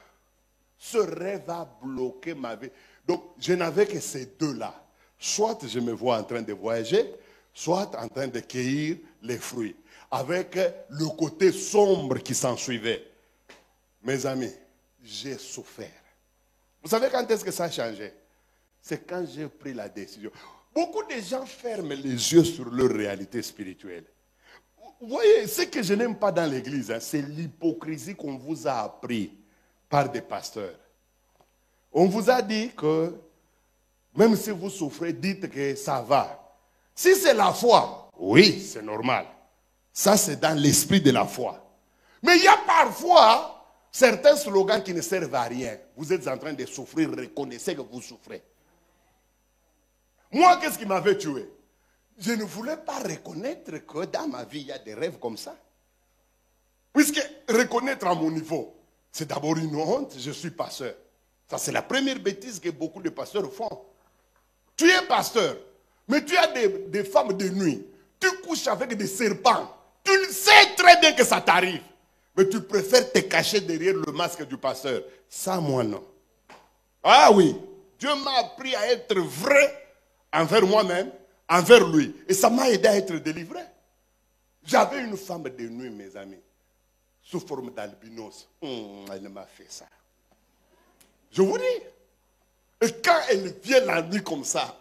Ce rêve a bloqué ma vie. Donc, je n'avais que ces deux-là. Soit je me vois en train de voyager, soit en train de cueillir les fruits, avec le côté sombre qui s'en suivait. Mes amis, j'ai souffert. Vous savez quand est-ce que ça a changé? C'est quand j'ai pris la décision. Beaucoup de gens ferment les yeux sur leur réalité spirituelle. Vous voyez, ce que je n'aime pas dans l'église, hein, c'est l'hypocrisie qu'on vous a appris par des pasteurs. On vous a dit que même si vous souffrez, dites que ça va. Si c'est la foi, oui, c'est normal. Ça, c'est dans l'esprit de la foi. Mais il y a parfois certains slogans qui ne servent à rien. Vous êtes en train de souffrir, reconnaissez que vous souffrez. Moi, qu'est-ce qui m'avait tué? Je ne voulais pas reconnaître que dans ma vie, il y a des rêves comme ça. Puisque reconnaître à mon niveau, c'est d'abord une honte, je suis pasteur. Ça, c'est la première bêtise que beaucoup de pasteurs font. Tu es pasteur, mais tu as des femmes de nuit. Tu couches avec des serpents. Tu sais très bien que ça t'arrive. Mais tu préfères te cacher derrière le masque du pasteur. Ça, moi, non. Ah oui, Dieu m'a appris à être vrai envers moi-même, envers lui. Et ça m'a aidé à être délivré. J'avais une femme de nuit, mes amis, sous forme d'albinos. Elle m'a fait ça. Je vous dis. Et quand elle vient la nuit comme ça,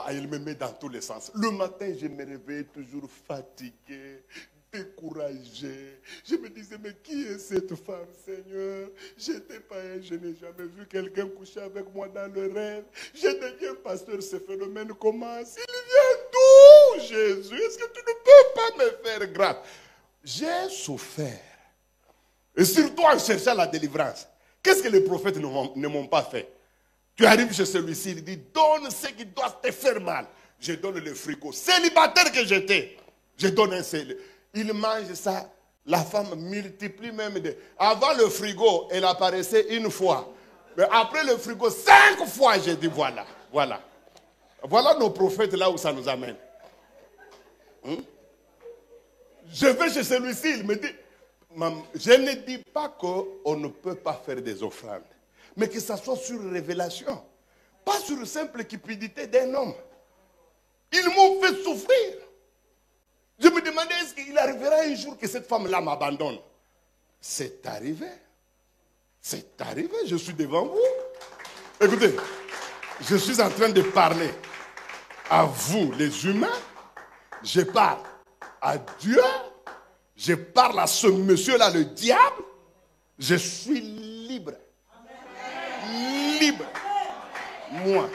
elle me met dans tous les sens. Le matin, je me réveille toujours fatigué, découragé. Je me disais, mais qui est cette femme, Seigneur? J'étais païen, je n'ai jamais vu quelqu'un coucher avec moi dans le rêve. Je deviens pasteur, ce phénomène commence. Il vient d'où, Jésus? Est-ce que tu ne peux pas me faire grâce? J'ai souffert. Et surtout en cherchant la délivrance. Qu'est-ce que les prophètes ne m'ont pas fait? Tu arrives chez celui-ci, il dit, donne ce qui doit te faire mal. Je donne le frigo. Célibataire que j'étais, je donne un célibataire. Il mange ça. La femme multiplie même. Avant le frigo, elle apparaissait une fois. Mais après le frigo, 5 fois, j'ai dit, voilà, voilà. Voilà nos prophètes là où ça nous amène. Je vais chez celui-ci, il me dit, je ne dis pas qu'on ne peut pas faire des offrandes. Mais que ça soit sur révélation. Pas sur simple cupidité d'un homme. Ils m'ont fait souffrir. Je me demandais, est-ce qu'il arrivera un jour que cette femme-là m'abandonne? C'est arrivé. C'est arrivé, je suis devant vous. Écoutez, je suis en train de parler à vous, les humains. Je parle à Dieu. Je parle à ce monsieur-là, le diable. Je suis libre. Libre. Moi,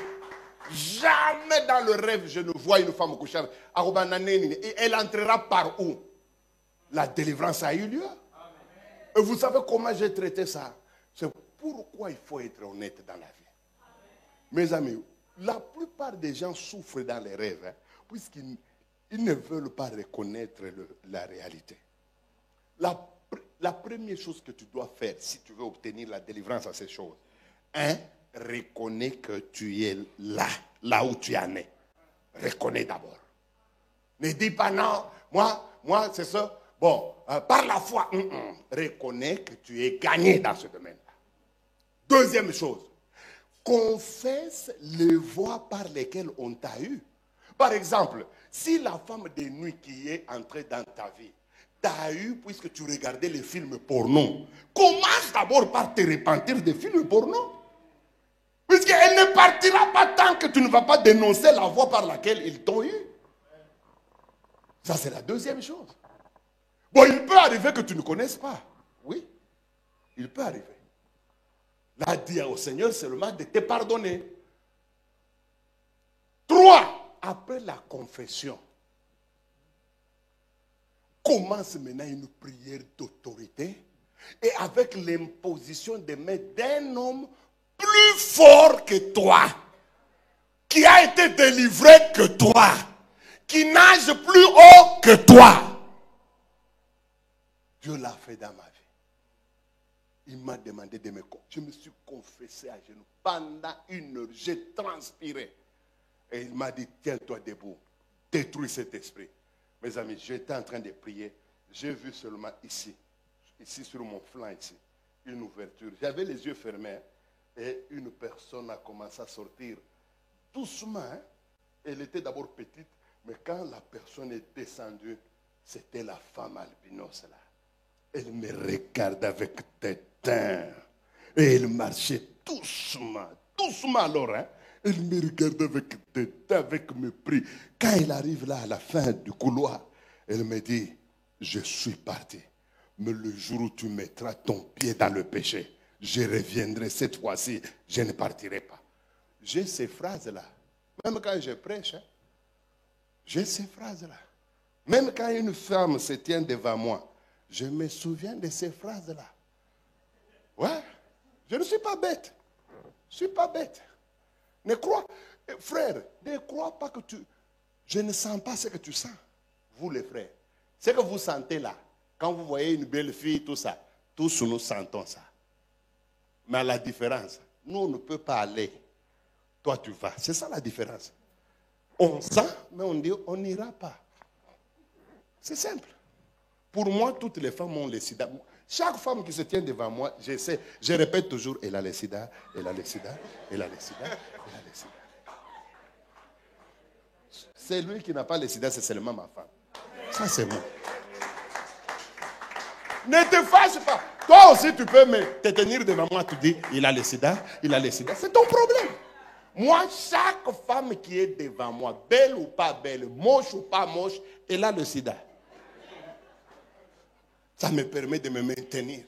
jamais dans le rêve je ne vois une femme coucher. Et elle entrera par où? La délivrance a eu lieu. Et vous savez comment j'ai traité ça? C'est pourquoi il faut être honnête dans la vie. Mes amis, la plupart des gens souffrent dans les rêves, hein, puisqu'ils ne veulent pas reconnaître la réalité. La première chose que tu dois faire si tu veux obtenir la délivrance à ces choses, reconnais que tu es là où tu en es. Reconnais d'abord. Ne dis pas non, moi c'est ça. Bon, par la foi, reconnais que tu es gagné dans ce domaine-là. Deuxième chose, confesse les voies par lesquelles on t'a eu. Par exemple, si la femme de nuit qui est entrée dans ta vie t'a eu puisque tu regardais les films porno, commence d'abord par te repentir des films porno. Puisqu'elle ne partira pas tant que tu ne vas pas dénoncer la voie par laquelle ils t'ont eu. Ça, c'est la deuxième chose. Bon, il peut arriver que tu ne connaisses pas. Oui, il peut arriver. Là, dire au Seigneur seulement de te pardonner. 3, après la confession, commence maintenant une prière d'autorité et avec l'imposition des mains d'un homme plus fort que toi, qui a été délivré que toi, qui nage plus haut que toi. Dieu l'a fait dans ma vie. Il m'a demandé de me confesser. Je me suis confessé à genoux. Pendant 1 heure, j'ai transpiré. Et il m'a dit, tiens-toi debout. Détruis cet esprit. Mes amis, j'étais en train de prier. J'ai vu seulement ici sur mon flanc ici, une ouverture. J'avais les yeux fermés. Et une personne a commencé à sortir doucement. Hein. Elle était d'abord petite. Mais quand la personne est descendue, c'était la femme albinos là. Elle me regardait avec dédain. Et elle marchait doucement. Doucement alors. Hein. Elle me regardait avec dédain, avec mépris. Quand elle arrive là à la fin du couloir, elle me dit, je suis parti. Mais le jour où tu mettras ton pied dans le péché, je reviendrai cette fois-ci, je ne partirai pas. J'ai ces phrases-là. Même quand je prêche, hein, j'ai ces phrases-là. Même quand une femme se tient devant moi, je me souviens de ces phrases-là. Ouais, je ne suis pas bête. Je ne suis pas bête. Ne crois, frère, ne crois pas que tu... Je ne sens pas ce que tu sens, vous les frères. Ce que vous sentez là, quand vous voyez une belle fille, tout ça, tous nous sentons ça. Mais à la différence, nous, on ne peut pas aller. Toi, tu vas. C'est ça la différence. On sent, mais on dit, on n'ira pas. C'est simple. Pour moi, toutes les femmes ont le sida. Chaque femme qui se tient devant moi, je sais, je répète toujours, elle a le sida, elle a le sida, elle a le sida, elle a le sida. C'est lui qui n'a pas le sida, c'est seulement ma femme. Ça, c'est moi. Ne te fâche pas. Toi aussi, tu peux te tenir devant moi, tu dis, il a le sida, il a le sida. C'est ton problème. Moi, chaque femme qui est devant moi, belle ou pas belle, moche ou pas moche, elle a le sida. Ça me permet de me maintenir.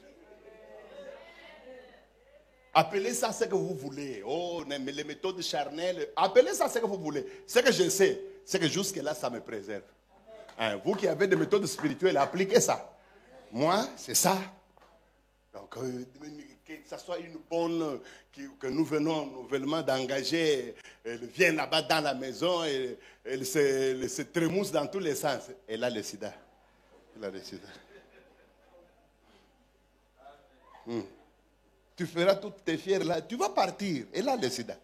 Appelez ça ce que vous voulez. Oh, mais les méthodes charnelles. Appelez ça ce que vous voulez. Ce que je sais, c'est que jusque-là, ça me préserve. Hein, vous qui avez des méthodes spirituelles, appliquez ça. Moi, c'est ça. Donc, que ce soit une bonne que nous venons nouvellement d'engager, elle vient là-bas dans la maison, elle se trémousse dans tous les sens. Elle a le sida. Elle a le sida. Tu feras toutes tes fières là. Tu vas partir. Elle a le sida.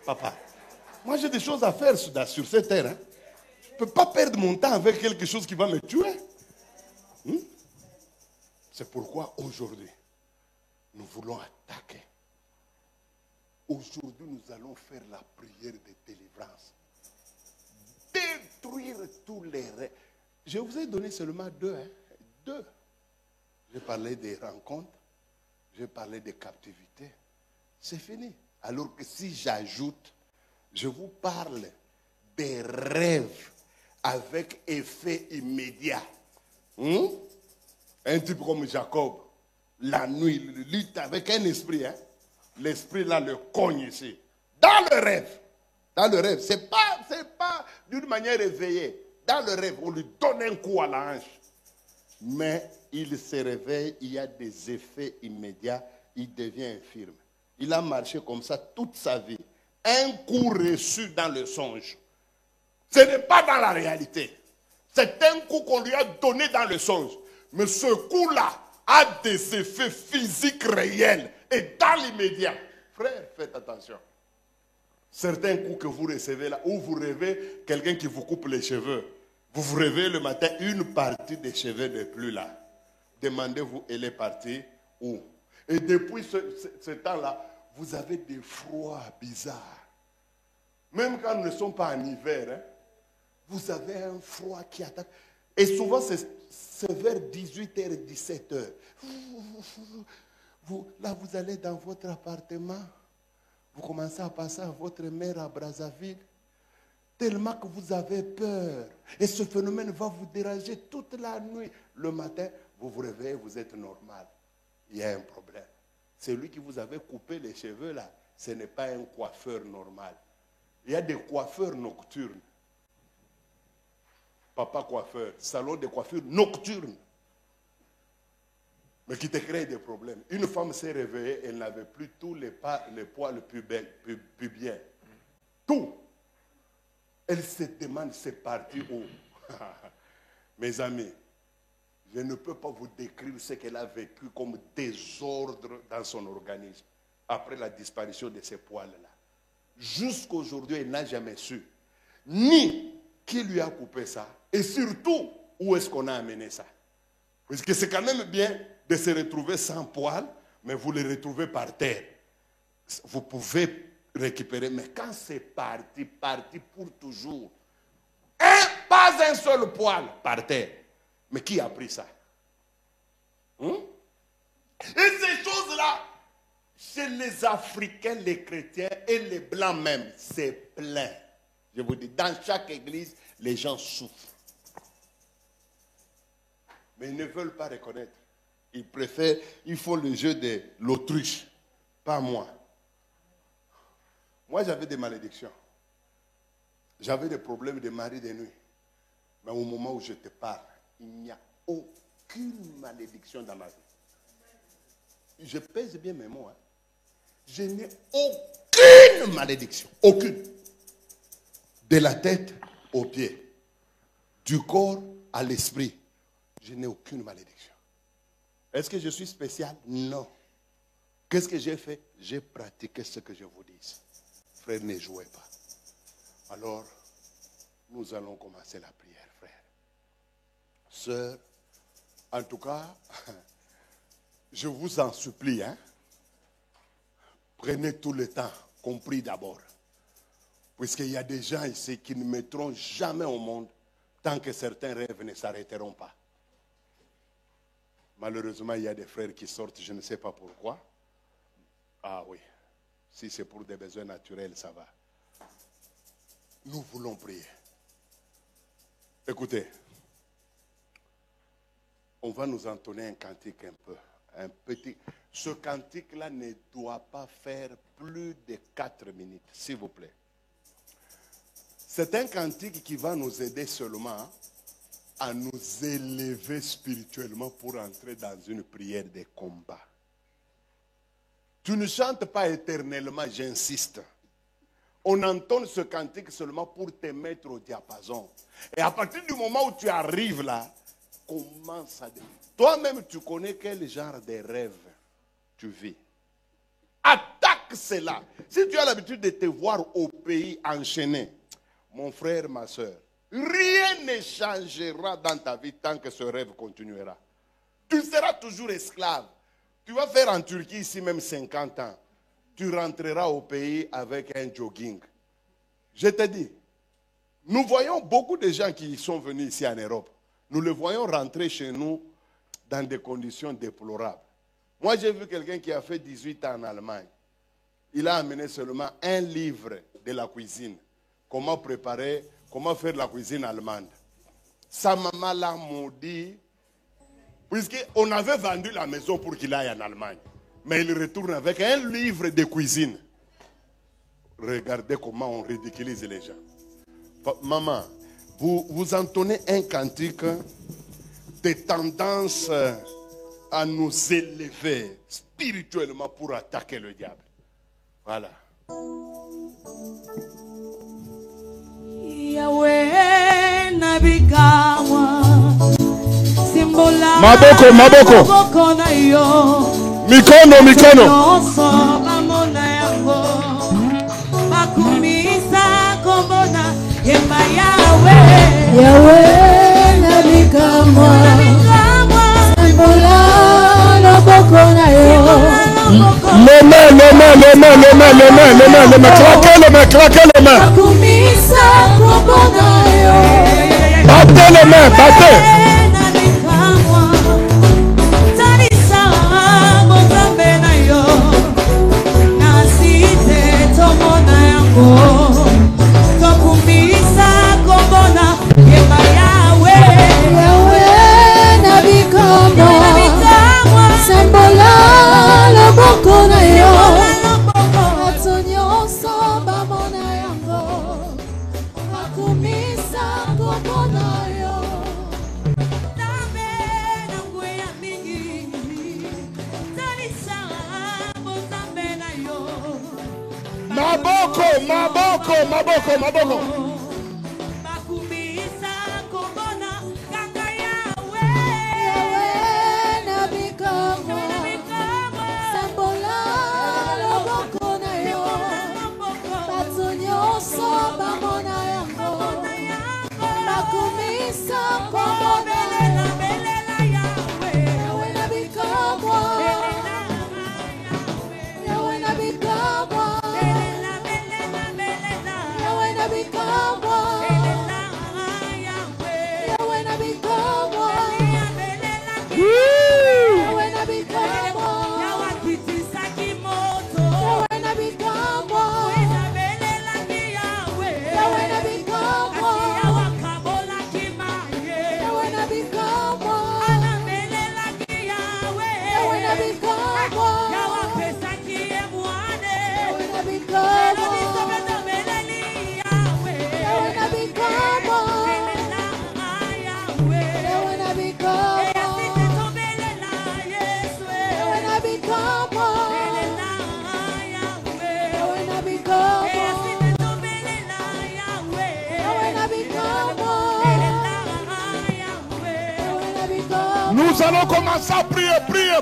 Papa, moi j'ai des choses à faire sur cette terre. Hein. Je ne peux pas perdre mon temps avec quelque chose qui va me tuer. C'est pourquoi aujourd'hui, nous voulons attaquer. Aujourd'hui, nous allons faire la prière de délivrance. Détruire tous les rêves. Je vous ai donné seulement 2. Hein? 2. J'ai parlé des rencontres. J'ai parlé des captivités. C'est fini. Alors que si j'ajoute, je vous parle des rêves avec effet immédiat. Un type comme Jacob, la nuit, il lutte avec un esprit. Hein? L'esprit là le cogne ici. Dans le rêve. Dans le rêve. C'est pas d'une manière éveillée. Dans le rêve, on lui donne un coup à la hanche. Mais il se réveille, il y a des effets immédiats, il devient infirme. Il a marché comme ça toute sa vie. Un coup reçu dans le songe. Ce n'est pas dans la réalité. C'est un coup qu'on lui a donné dans le songe. Mais ce coup-là a des effets physiques réels. Et dans l'immédiat, Frère, faites attention. Certains coups que vous recevez là, où vous rêvez quelqu'un qui vous coupe les cheveux. Vous rêvez le matin, une partie des cheveux n'est plus là. Demandez-vous, elle est partie où? Et depuis ce temps-là, vous avez des froids bizarres. Même quand nous ne sommes pas en hiver, hein, vous avez un froid qui attaque. Et souvent, c'est vers 18h, 17h. Là, vous allez dans votre appartement. Vous commencez à passer à votre mère à Brazzaville. Tellement que vous avez peur. Et ce phénomène va vous déranger toute la nuit. Le matin, vous vous réveillez, vous êtes normal. Il y a un problème. Celui qui vous avait coupé les cheveux là, ce n'est pas un coiffeur normal. Il y a des coiffeurs nocturnes. Papa coiffeur, salon de coiffure nocturne. Mais qui te crée des problèmes. Une femme s'est réveillée, elle n'avait plus tous les poils pubiens. Tout. Elle se demande, c'est parti où? Mes amis, je ne peux pas vous décrire ce qu'elle a vécu comme désordre dans son organisme après la disparition de ces poils-là. Jusqu'aujourd'hui, elle n'a jamais su ni qui lui a coupé ça et surtout où est-ce qu'on a amené ça. Parce que c'est quand même bien de se retrouver sans poils, mais vous les retrouvez par terre. Vous pouvez récupérer, mais quand c'est parti pour toujours, pas un seul poil par terre. Mais qui a pris ça? Et ces choses-là, chez les Africains, les chrétiens et les Blancs même, c'est plein. Je vous dis, dans chaque église, les gens souffrent. Mais ils ne veulent pas reconnaître. Ils préfèrent, ils font le jeu de l'autruche, pas moi. Moi, j'avais des malédictions. J'avais des problèmes de mari de nuit. Mais au moment où je te parle, il n'y a aucune malédiction dans ma vie. Je pèse bien mes mots. Hein. Je n'ai aucune malédiction. Aucune. De la tête aux pieds. Du corps à l'esprit. Je n'ai aucune malédiction. Est-ce que je suis spécial? Non. Qu'est-ce que j'ai fait? J'ai pratiqué ce que je vous dis. Frère, ne jouez pas. Alors, nous allons commencer la prière, frère. Sœur, en tout cas, je vous en supplie, hein, prenez tout le temps, compris d'abord. Puisqu'il y a des gens ici qui ne mettront jamais au monde tant que certains rêves ne s'arrêteront pas. Malheureusement, il y a des frères qui sortent, je ne sais pas pourquoi. Ah oui, si c'est pour des besoins naturels, ça va. Nous voulons prier. Écoutez, on va nous entonner un cantique un petit. Ce cantique-là ne doit pas faire plus de 4 minutes, s'il vous plaît. C'est un cantique qui va nous aider seulement à nous élever spirituellement pour entrer dans une prière de combat. Tu ne chantes pas éternellement, j'insiste. On entonne ce cantique seulement pour te mettre au diapason. Et à partir du moment où tu arrives là, commence à... Toi-même, tu connais quel genre de rêve tu vis. Attaque cela. Si tu as l'habitude de te voir au pays enchaîné, mon frère, ma soeur, rien ne changera dans ta vie tant que ce rêve continuera. Tu seras toujours esclave. Tu vas faire en Turquie ici même 50 ans. Tu rentreras au pays avec un jogging. Je te dis, nous voyons beaucoup de gens qui sont venus ici en Europe. Nous les voyons rentrer chez nous dans des conditions déplorables. Moi, j'ai vu quelqu'un qui a fait 18 ans en Allemagne. Il a amené seulement un livre de la cuisine. Comment préparer, comment faire la cuisine allemande. Sa maman l'a maudit, puisqu'on avait vendu la maison pour qu'il aille en Allemagne. Mais il retourne avec un livre de cuisine. Regardez comment on ridiculise les gens. Maman, vous entonnez un cantique de tendance à nous élever spirituellement pour attaquer le diable. Voilà. Maboko. Mikono. les mains, claquez les mains, claquez les mains. Battez les mains, battez. Maboko. Nous allons commencer à prier. Priez.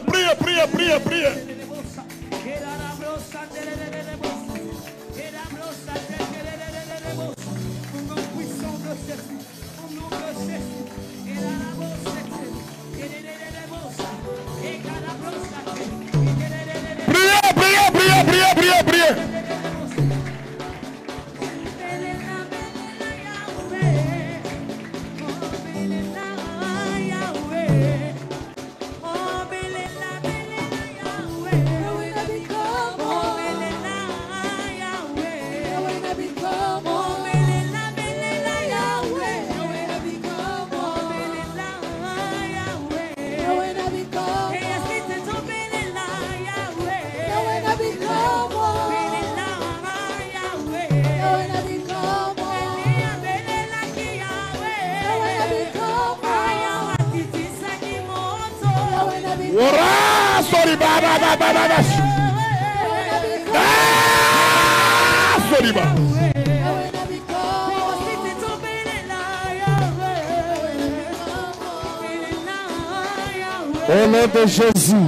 Au nom de Jésus,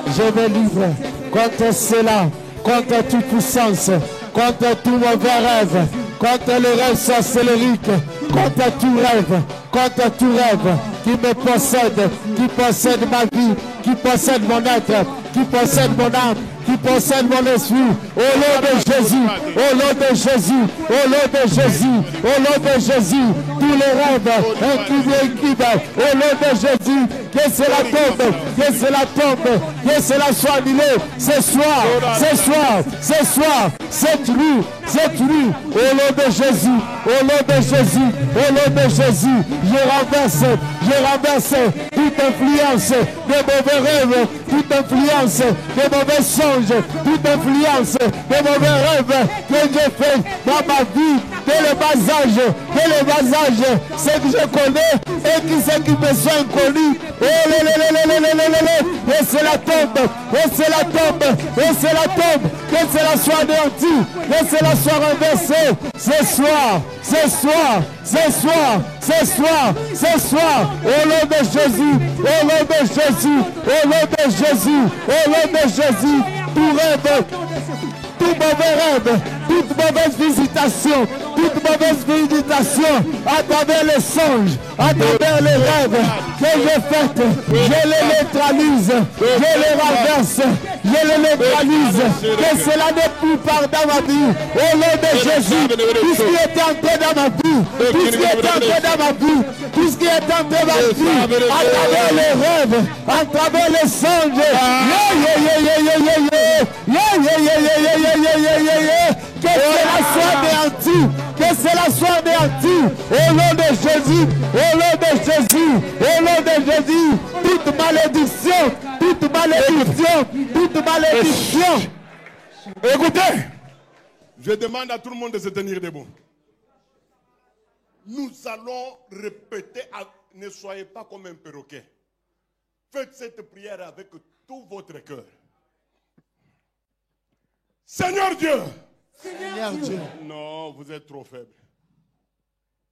je me livre contre cela, contre toute puissance, contre tout mauvais rêve, contre le rêve sorcellérique, contre tout rêve qui me possède, qui possède ma vie, qui possède mon être, qui possède mon âme, qui possède mon esprit. Au nom de Jésus, au nom de Jésus, au nom de Jésus, au nom de Jésus, tous les rêves incubles, au nom de Jésus, que cela tombe, que cela tombe, que cela soit annulé ce soir, cette nuit, au nom de Jésus, au nom de Jésus, au nom de Jésus, je renverse toute influence de mauvais rêves, toute influence de mauvais songes, toute influence de mauvais rêves que j'ai fait dans ma vie, dès le bas âge, ce que je connais et ce qui me sont inconnus. Et cela tombe, que cela soit anéanti, que cela soit renversé ce soir, au nom de Jésus, tout rêve, tout mauvais rêve, toute mauvaise visitation, toute mauvaise méditation, à travers les songes, à travers les rêves que j'ai faits, je les neutralise, je les renverse, je les neutralise. Que cela n'est plus part dans ma vie. Au nom de Jésus, tout ce qui est entré dans ma vie, tout ce qui est entré dans ma vie, tout ce qui est entré dans ma vie, à travers les rêves, à travers les songes, que cela soit anéanti, que cela soit anéanti, au nom de Jésus, au nom de Jésus, au nom de Jésus, toute malédiction, toute malédiction, toute malédiction. Écoutez, je demande à tout le monde de se tenir debout. Nous allons répéter, ne soyez pas comme un perroquet. Faites cette prière avec tout votre cœur. Seigneur Dieu. Seigneur Dieu. Non, vous êtes trop faible.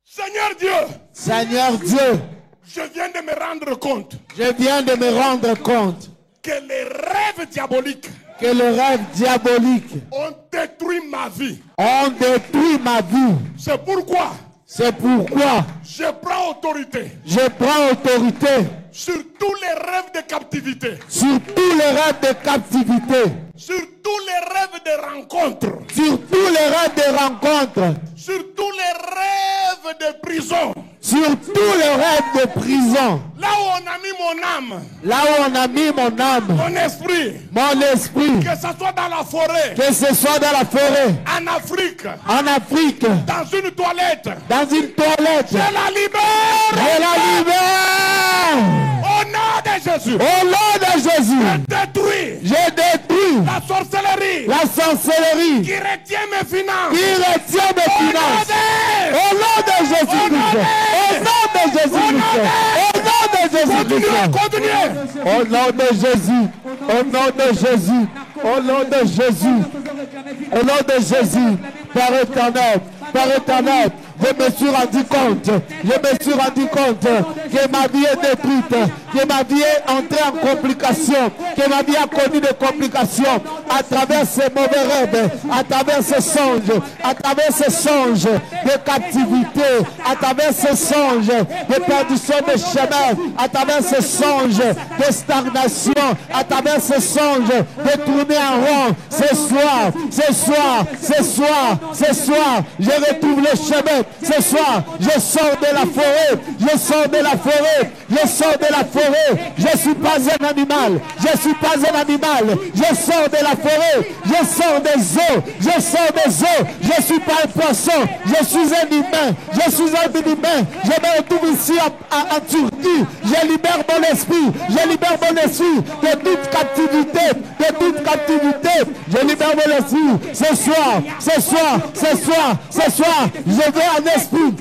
Seigneur Dieu. Seigneur Dieu. Je viens de me rendre compte. Je viens de me rendre compte. Que les rêves diaboliques. Que les rêves diaboliques. Ont détruit ma vie. Ont détruit ma vie. C'est pourquoi. C'est pourquoi. Je prends autorité. Je prends autorité. Sur tous les rêves de captivité. Sur tous les rêves de captivité. Sur tous les rêves de rencontres. Sur tous les rêves de rencontres. Sur tous les rêves de prison. Sur tous les rêves de prison. Là où on a mis mon âme. Là où on a mis mon âme. Mon esprit. Mon esprit. Que ce soit dans la forêt. Que ce soit dans la forêt. En Afrique. En Afrique. Dans une toilette. Dans une toilette. Je la libère. Je la libère. Au nom de Jésus. Au nom de Jésus. Je détruis. Je détruis. La sorcellerie. La sorcellerie. Qui retient mes finances. Qui retient mes finances. Au nom de Jésus-Christ. Au nom de Jésus-Christ. Au nom de Jésus-Christ. Continuez. Au nom de Jésus. Au nom de Jésus. Au nom de Jésus. Au nom de Jésus. Père éternel. Père éternel. Je me suis rendu compte que ma vie est détruite, que ma vie est entrée en complication, que ma vie a connu des complications à travers ces mauvais rêves, à travers ces songes, de captivité, à travers ces songes de perdition de chemin, à travers ces songes de stagnation, à travers ces songes de tourner en rond. Ce soir, je retrouve le chemin. Ce soir, je sors de la forêt. Je suis pas un animal. Je sors de la forêt. Je sors des eaux. Je suis pas un poisson. Je suis un humain. Je me retrouve ici en Turquie. Je libère mon esprit. De toute captivité. Je libère mon esprit. Ce soir, je vais en esprit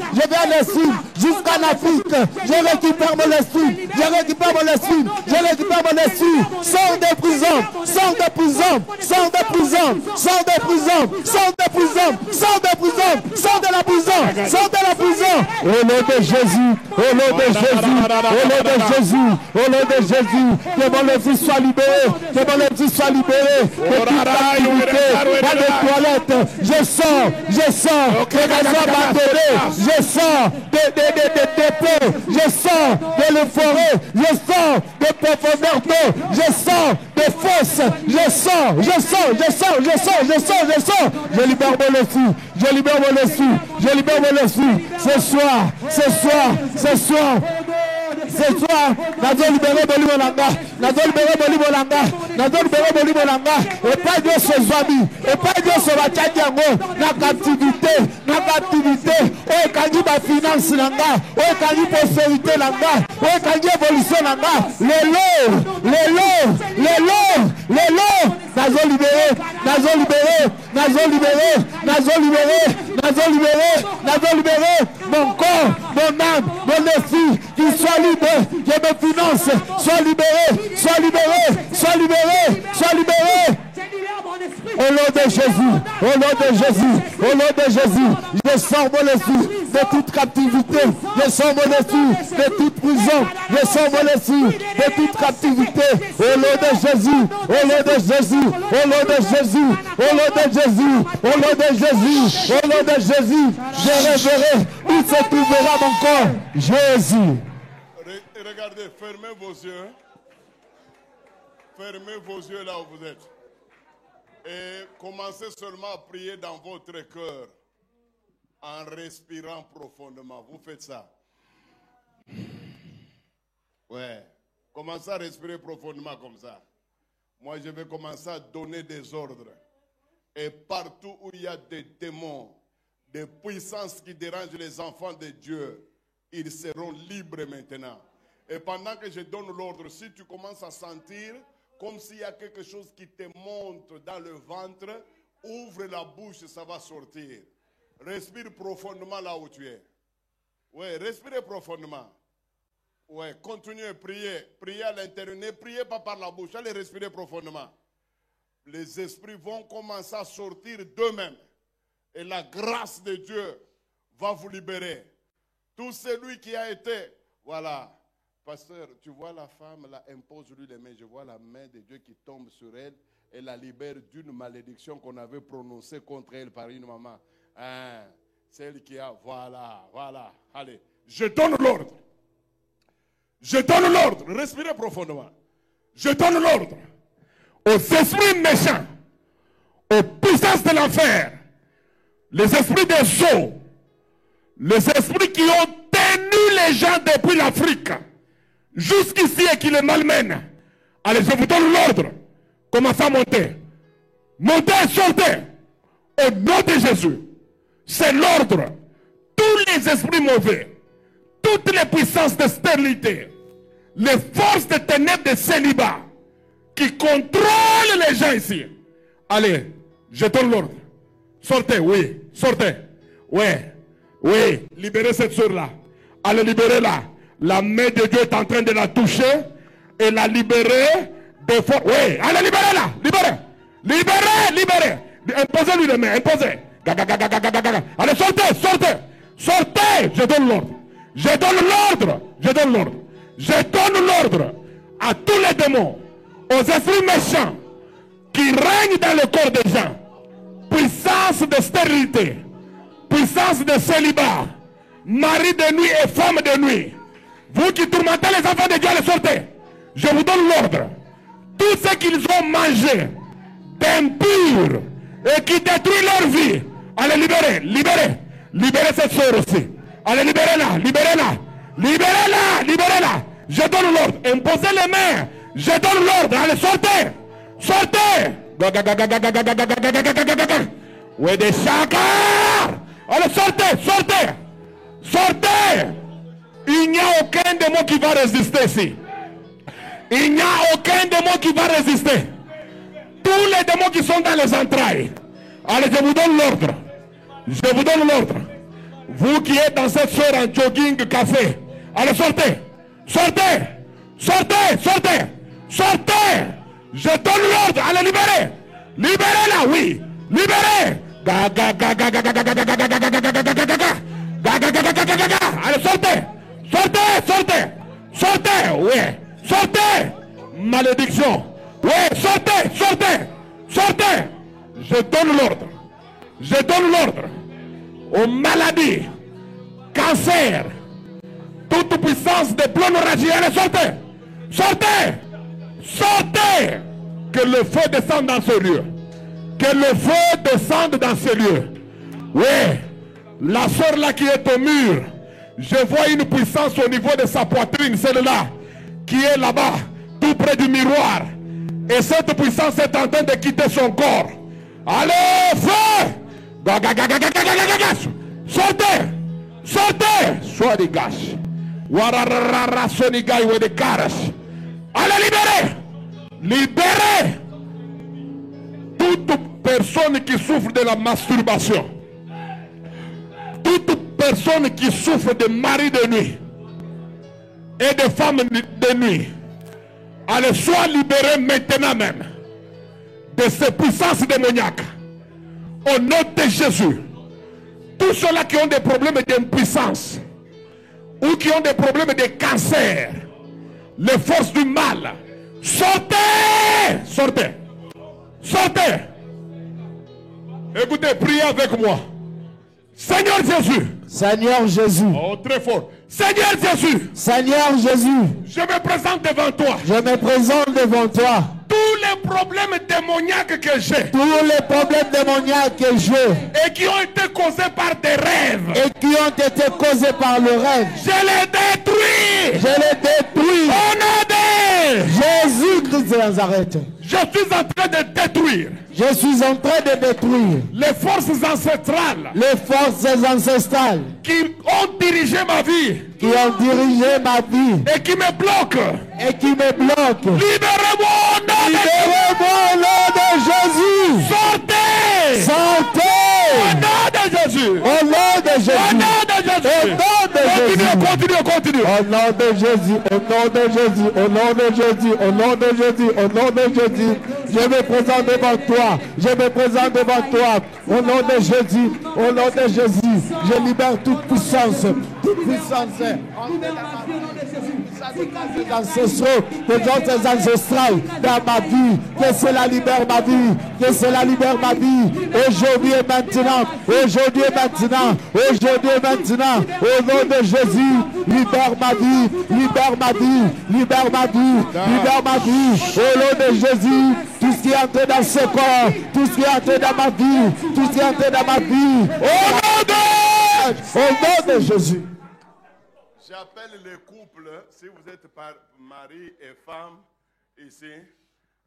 jusqu'en Afrique. Je récupère mon esprit. Sors de prison. Au nom de Jésus. Que mon esprit soit libéré. De toute captivité. Dans les toilettes. Je sors. Que je sois abandonné. Je sors des dépôts. Je sors de la forêt. Je sors de profondeur d'eau. Je sors des fosses. Je sors. Je libère mon esprit. Ce soir, nazo libéré Bolibonanga. Et pas Dieu se zami. Et pas Dieu se va tchandiango. Na captivité. Oh, kangi ba finance langa. Oh, kangi prospérité langa. Oh, kangi évolution langa. Les lots. Nazo libéré. Mon corps, mon âme, mon esprit, qu'il soit libre, que mes finances soient libérées. Je libère mon esprit. Au nom de Jésus. Au nom de Jésus. Au nom de Jésus. Je sors mon esprit de toute captivité. Je sors mon esprit de toute prison. Je sors mon esprit de toute captivité. Au nom de Jésus. Au nom de Jésus. Au nom de Jésus. Au nom de Jésus. Au nom de Jésus. Au nom de Jésus. Je révérerai où se trouvera mon corps. Jésus. Regardez, fermez vos yeux. Fermez vos yeux là où vous êtes. Et commencez seulement à prier dans votre cœur en respirant profondément. Vous faites ça. Ouais. Commencez à respirer profondément comme ça. Moi, je vais commencer à donner des ordres. Et partout où il y a des démons, des puissances qui dérangent les enfants de Dieu, ils seront libres maintenant. Et pendant que je donne l'ordre, si tu commences à sentir comme s'il y a quelque chose qui te monte dans le ventre, ouvre la bouche, ça va sortir. Respire profondément là où tu es. Oui, respirez profondément. Oui, continuez, priez. Priez à l'intérieur. Ne priez pas par la bouche. Allez respirer profondément. Les esprits vont commencer à sortir d'eux-mêmes. Et la grâce de Dieu va vous libérer. Tout celui qui a été, voilà. Pasteur, tu vois la femme, là, impose-lui les mains. Je vois la main de Dieu qui tombe sur elle et la libère d'une malédiction qu'on avait prononcée contre elle par une maman. Hein, celle qui a, voilà, voilà. Allez, je donne l'ordre. Je donne l'ordre. Respirez profondément. Je donne l'ordre aux esprits méchants, aux puissances de l'enfer, les esprits des eaux, les esprits qui ont tenu les gens depuis l'Afrique jusqu'ici et qui les malmènent. Allez, je vous donne l'ordre. Commencez à monter. Montez et sortez. Au nom de Jésus. C'est l'ordre. Tous les esprits mauvais, toutes les puissances de stérilité, les forces de ténèbres de célibat qui contrôlent les gens ici. Allez, je donne l'ordre. Sortez, oui, sortez. Oui, oui, libérez cette soeur-là. Allez, libérez-la. La main de Dieu est en train de la toucher et la libérer des forces. Oui, allez, libérez-la, libérez. Libérez, libérez. Imposez-lui les mains, imposez. Allez, sortez, sortez. Sortez, je donne l'ordre. Je donne l'ordre. Je donne l'ordre. Je donne l'ordre à tous les démons, aux esprits méchants qui règnent dans le corps des gens. Puissance de stérilité, puissance de célibat, mari de nuit et femme de nuit. Vous qui tourmentez les enfants de Dieu, allez, sortez. Je vous donne l'ordre. Tout ce qu'ils ont mangé d'impur et qui détruit leur vie, allez, libérez, libérez. Libérez cette soeur aussi. Allez, libérez-la, libérez-la. Libérez-la, libérez-la. Je donne l'ordre. Imposez les mains. Je donne l'ordre. Allez, sortez. Sortez. Oui, des chakars. Allez, sortez, sortez. Sortez. Il n'y a aucun démon qui va résister ici. Il n'y a aucun démon qui va résister. Tous les démons qui sont dans les entrailles. Allez, je vous donne l'ordre. Je vous donne l'ordre. Vous qui êtes dans cette soirée en jogging café, allez, sortez. Sortez. Sortez. Sortez. Sortez. Je donne l'ordre. Allez, libérez. Libérez-la, oui. Libérez. Allez, sortez. Sortez. Sortez. Sortez. Oui. Sortez. Malédiction. Oui, sortez. Sortez. Sortez. Je donne l'ordre. Je donne l'ordre aux maladies, cancer, toute puissance de plonorragie. Allez, sortez. Sortez. Sortez. Que le feu descende dans ce lieu. Que le feu descende dans ce lieu. Oui. La soeur là qui est au mur, je vois une puissance au niveau de sa poitrine, celle-là, qui est là-bas, tout près du miroir. Et cette puissance est en train de quitter son corps. Allez, feu! Sortez! Sortez! Sois des gâches. Allez, libérez! Libérez! Toute personne qui souffre de la masturbation, toute personne qui souffre de mari de nuit et de femme de nuit, allez, sois libéré maintenant même. de ces puissances démoniaques. Au nom de Jésus. Tous ceux-là qui ont des problèmes d'impuissance ou qui ont des problèmes de cancer, les forces du mal, sortez! Sortez! Sortez! Écoutez, priez avec moi. Seigneur Jésus. Seigneur Jésus. Oh, très fort. Seigneur Jésus. Seigneur Jésus. Je me présente devant toi. Je me présente devant toi. Tous les problèmes démoniaques que j'ai. Tous les problèmes démoniaques que j'ai. Et qui ont été causés par des rêves. Et qui ont été causés par le rêve. Je les détruis. Je les détruis. Au nom de Jésus-Christ de Nazareth. Je suis en train de détruire. Je suis en train de détruire les forces ancestrales. Les forces ancestrales. Qui ont dirigé ma vie. Qui ont dirigé ma vie. Et qui me bloquent. Et qui me bloquent. Libérez-moi au nom de Jésus. Sortez. Sortez. Au nom de Jésus. Au nom de Jésus. Au nom de Jésus. Au nom de Jésus. Continue. Au nom de Jésus. Au nom de Jésus. Au nom de Jésus. Au nom de Jésus. Au nom de Jésus. Je me présente devant toi. Je me présente devant toi. Au nom de Jésus. Au nom de Jésus. Je libère toute puissance. Toute puissance. Ancestraux, des autres ancestrales dans ma vie, que cela libère ma vie, que cela libère ma vie, aujourd'hui et maintenant, aujourd'hui et maintenant, aujourd'hui et maintenant, au nom de Jésus, libère ma vie, libère ma vie, libère ma vie, libère ma vie, au nom de Jésus, tout ce qui est entré dans ce corps, tout ce qui est entré dans ma vie, tout ce qui est entré dans ma vie, au nom de Jésus. J'appelle les couples, si vous êtes mari et femme ici,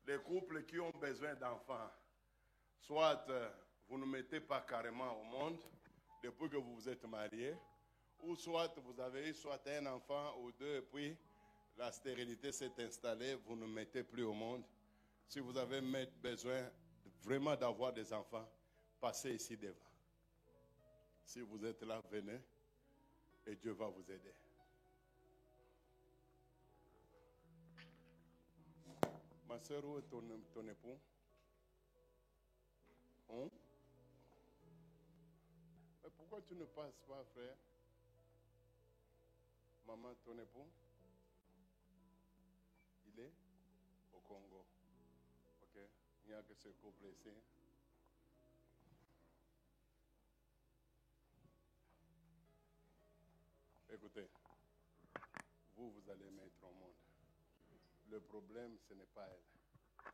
les couples qui ont besoin d'enfants. Soit vous ne mettez pas carrément au monde depuis que vous vous êtes mariés, ou soit vous avez eu soit un enfant ou deux, puis la stérilité s'est installée, vous ne mettez plus au monde. Si vous avez besoin vraiment d'avoir des enfants, passez ici devant. Si vous êtes là, venez et Dieu va vous aider. Ma soeur, où est ton époux? Hein? Mais pourquoi tu ne passes pas, frère? Maman, ton époux? Il est au Congo. Ok? Il n'y a que ce couple ici. Écoutez, vous allez mettre au monde. Le problème, ce n'est pas elle.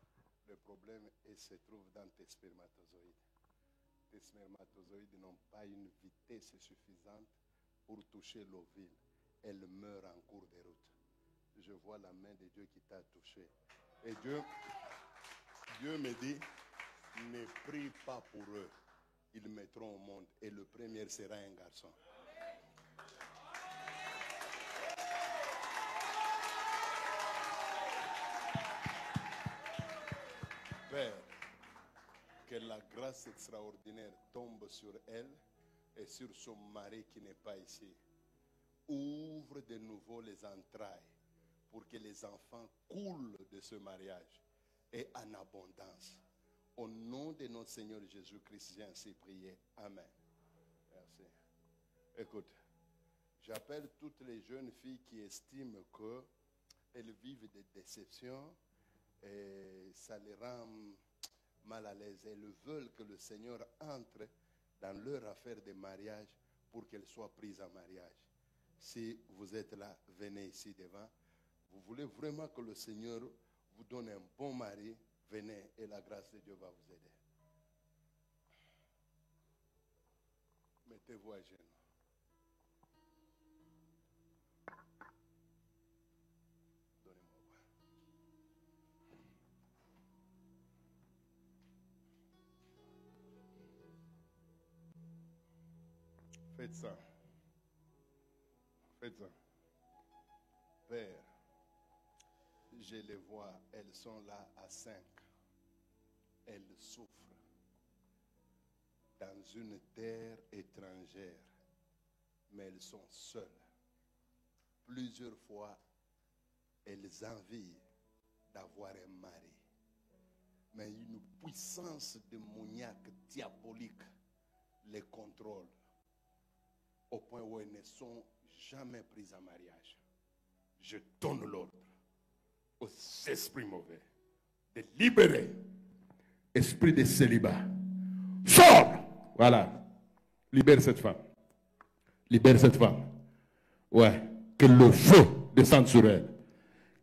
Le problème, elle se trouve dans tes spermatozoïdes. Tes spermatozoïdes n'ont pas une vitesse suffisante pour toucher l'ovule. Elle meurt en cours de route. Je vois la main de Dieu qui t'a touché. Et Dieu me dit, ne prie pas pour eux. Ils mettront au monde. Et le premier sera un garçon. Père, que la grâce extraordinaire tombe sur elle et sur son mari qui n'est pas ici. Ouvre de nouveau les entrailles pour que les enfants coulent de ce mariage et en abondance. Au nom de notre Seigneur Jésus-Christ, j'ai ainsi prié. Amen. Merci. Écoute, j'appelle toutes les jeunes filles qui estiment qu'elles vivent des déceptions et ça les rend mal à l'aise. Elles veulent que le Seigneur entre dans leur affaire de mariage pour qu'elles soient prises en mariage. Si vous êtes là, venez ici devant. Vous voulez vraiment que le Seigneur vous donne un bon mari, venez et la grâce de Dieu va vous aider. Mettez-vous à genoux. Faites ça. Faites ça. Père, je les vois, elles sont là à 5. Elles souffrent dans une terre étrangère, mais elles sont seules. Plusieurs fois, elles envient d'avoir un mari. Mais une puissance démoniaque, diabolique, les contrôle au point où elles ne sont jamais prises en mariage. Je donne l'ordre aux esprits mauvais de libérer esprit de célibat. Sors! Voilà. Libère cette femme. Libère cette femme. Ouais. Que le feu descende sur elle.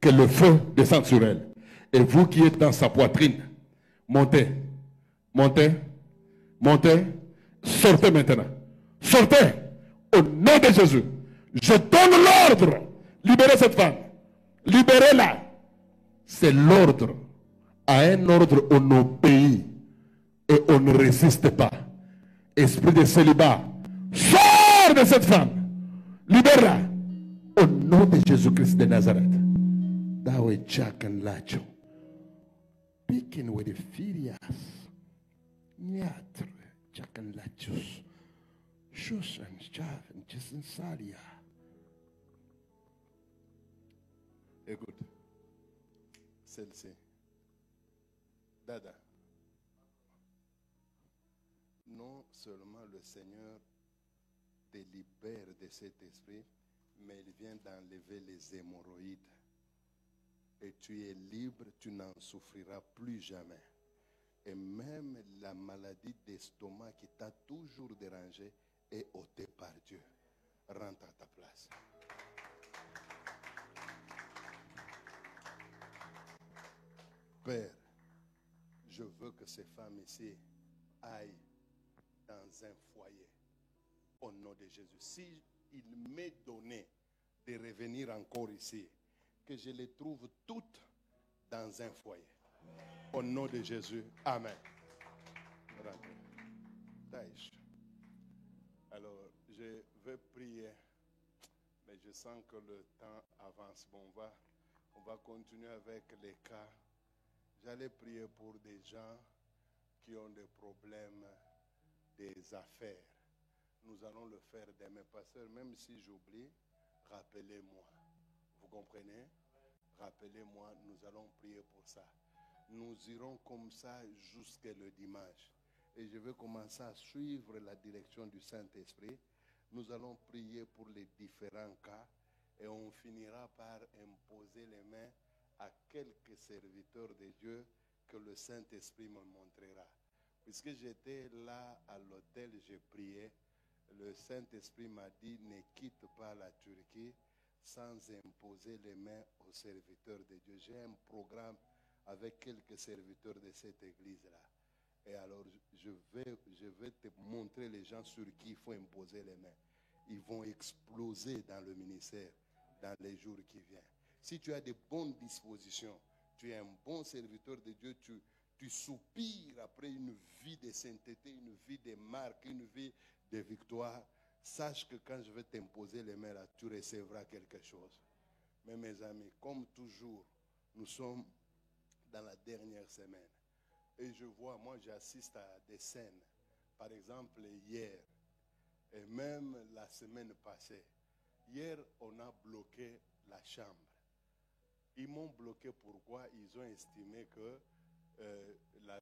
Que le feu descende sur elle. Et vous qui êtes dans sa poitrine, montez. Montez. Montez. Sortez maintenant. Sortez. Au nom de Jésus. Je donne l'ordre. Libérez cette femme. Libérez-la. C'est l'ordre. À un ordre, on obéit. Et on ne résiste pas. Esprit de célibat, sors de cette femme. Libère-la. Au nom de Jésus-Christ de Nazareth. Thou art Jack and Lacho. Speaking with the furious. Nyatre, Jack and Lachos. Shush and Chaff and Jason Sadia. Écoute. Celle-ci. Dada. Non seulement le Seigneur te libère de cet esprit, mais il vient d'enlever les hémorroïdes. Et tu es libre, tu n'en souffriras plus jamais. Et même la maladie d'estomac qui t'a toujours dérangé est ôtée par Dieu. Rentre à ta place. Père, je veux que ces femmes ici aillent dans un foyer. Au nom de Jésus. Si il m'est donné de revenir encore ici, que je les trouve toutes dans un foyer. Au nom de Jésus. Amen. Alors, je vais prier, mais je sens que le temps avance. Bon, on va continuer avec les cas. J'allais prier pour des gens qui ont des problèmes des affaires. Nous allons le faire demain, pasteur. Même si j'oublie, rappelez-moi. Vous comprenez? Rappelez-moi, nous allons prier pour ça. Nous irons comme ça jusqu'à le dimanche. Et je vais commencer à suivre la direction du Saint-Esprit. Nous allons prier pour les différents cas et on finira par imposer les mains à quelques serviteurs de Dieu que le Saint-Esprit me montrera. Puisque j'étais là à l'hôtel, j'ai prié. Le Saint-Esprit m'a dit, ne quitte pas la Turquie sans imposer les mains aux serviteurs de Dieu. J'ai un programme avec quelques serviteurs de cette église-là. Et alors, je vais te montrer les gens sur qui il faut imposer les mains. Ils vont exploser dans le ministère dans les jours qui viennent. Si tu as de bonnes dispositions, tu es un bon serviteur de Dieu, tu soupires après une vie de sainteté, une vie de marque, une vie de victoire, sache que quand je vais t'imposer les mains là, tu recevras quelque chose. Mais mes amis, comme toujours, nous sommes dans la dernière semaine. Et je vois, moi j'assiste à des scènes. Par exemple, hier, et même la semaine passée. Hier, on a bloqué la chambre. Ils m'ont bloqué pourquoi? Ils ont estimé que la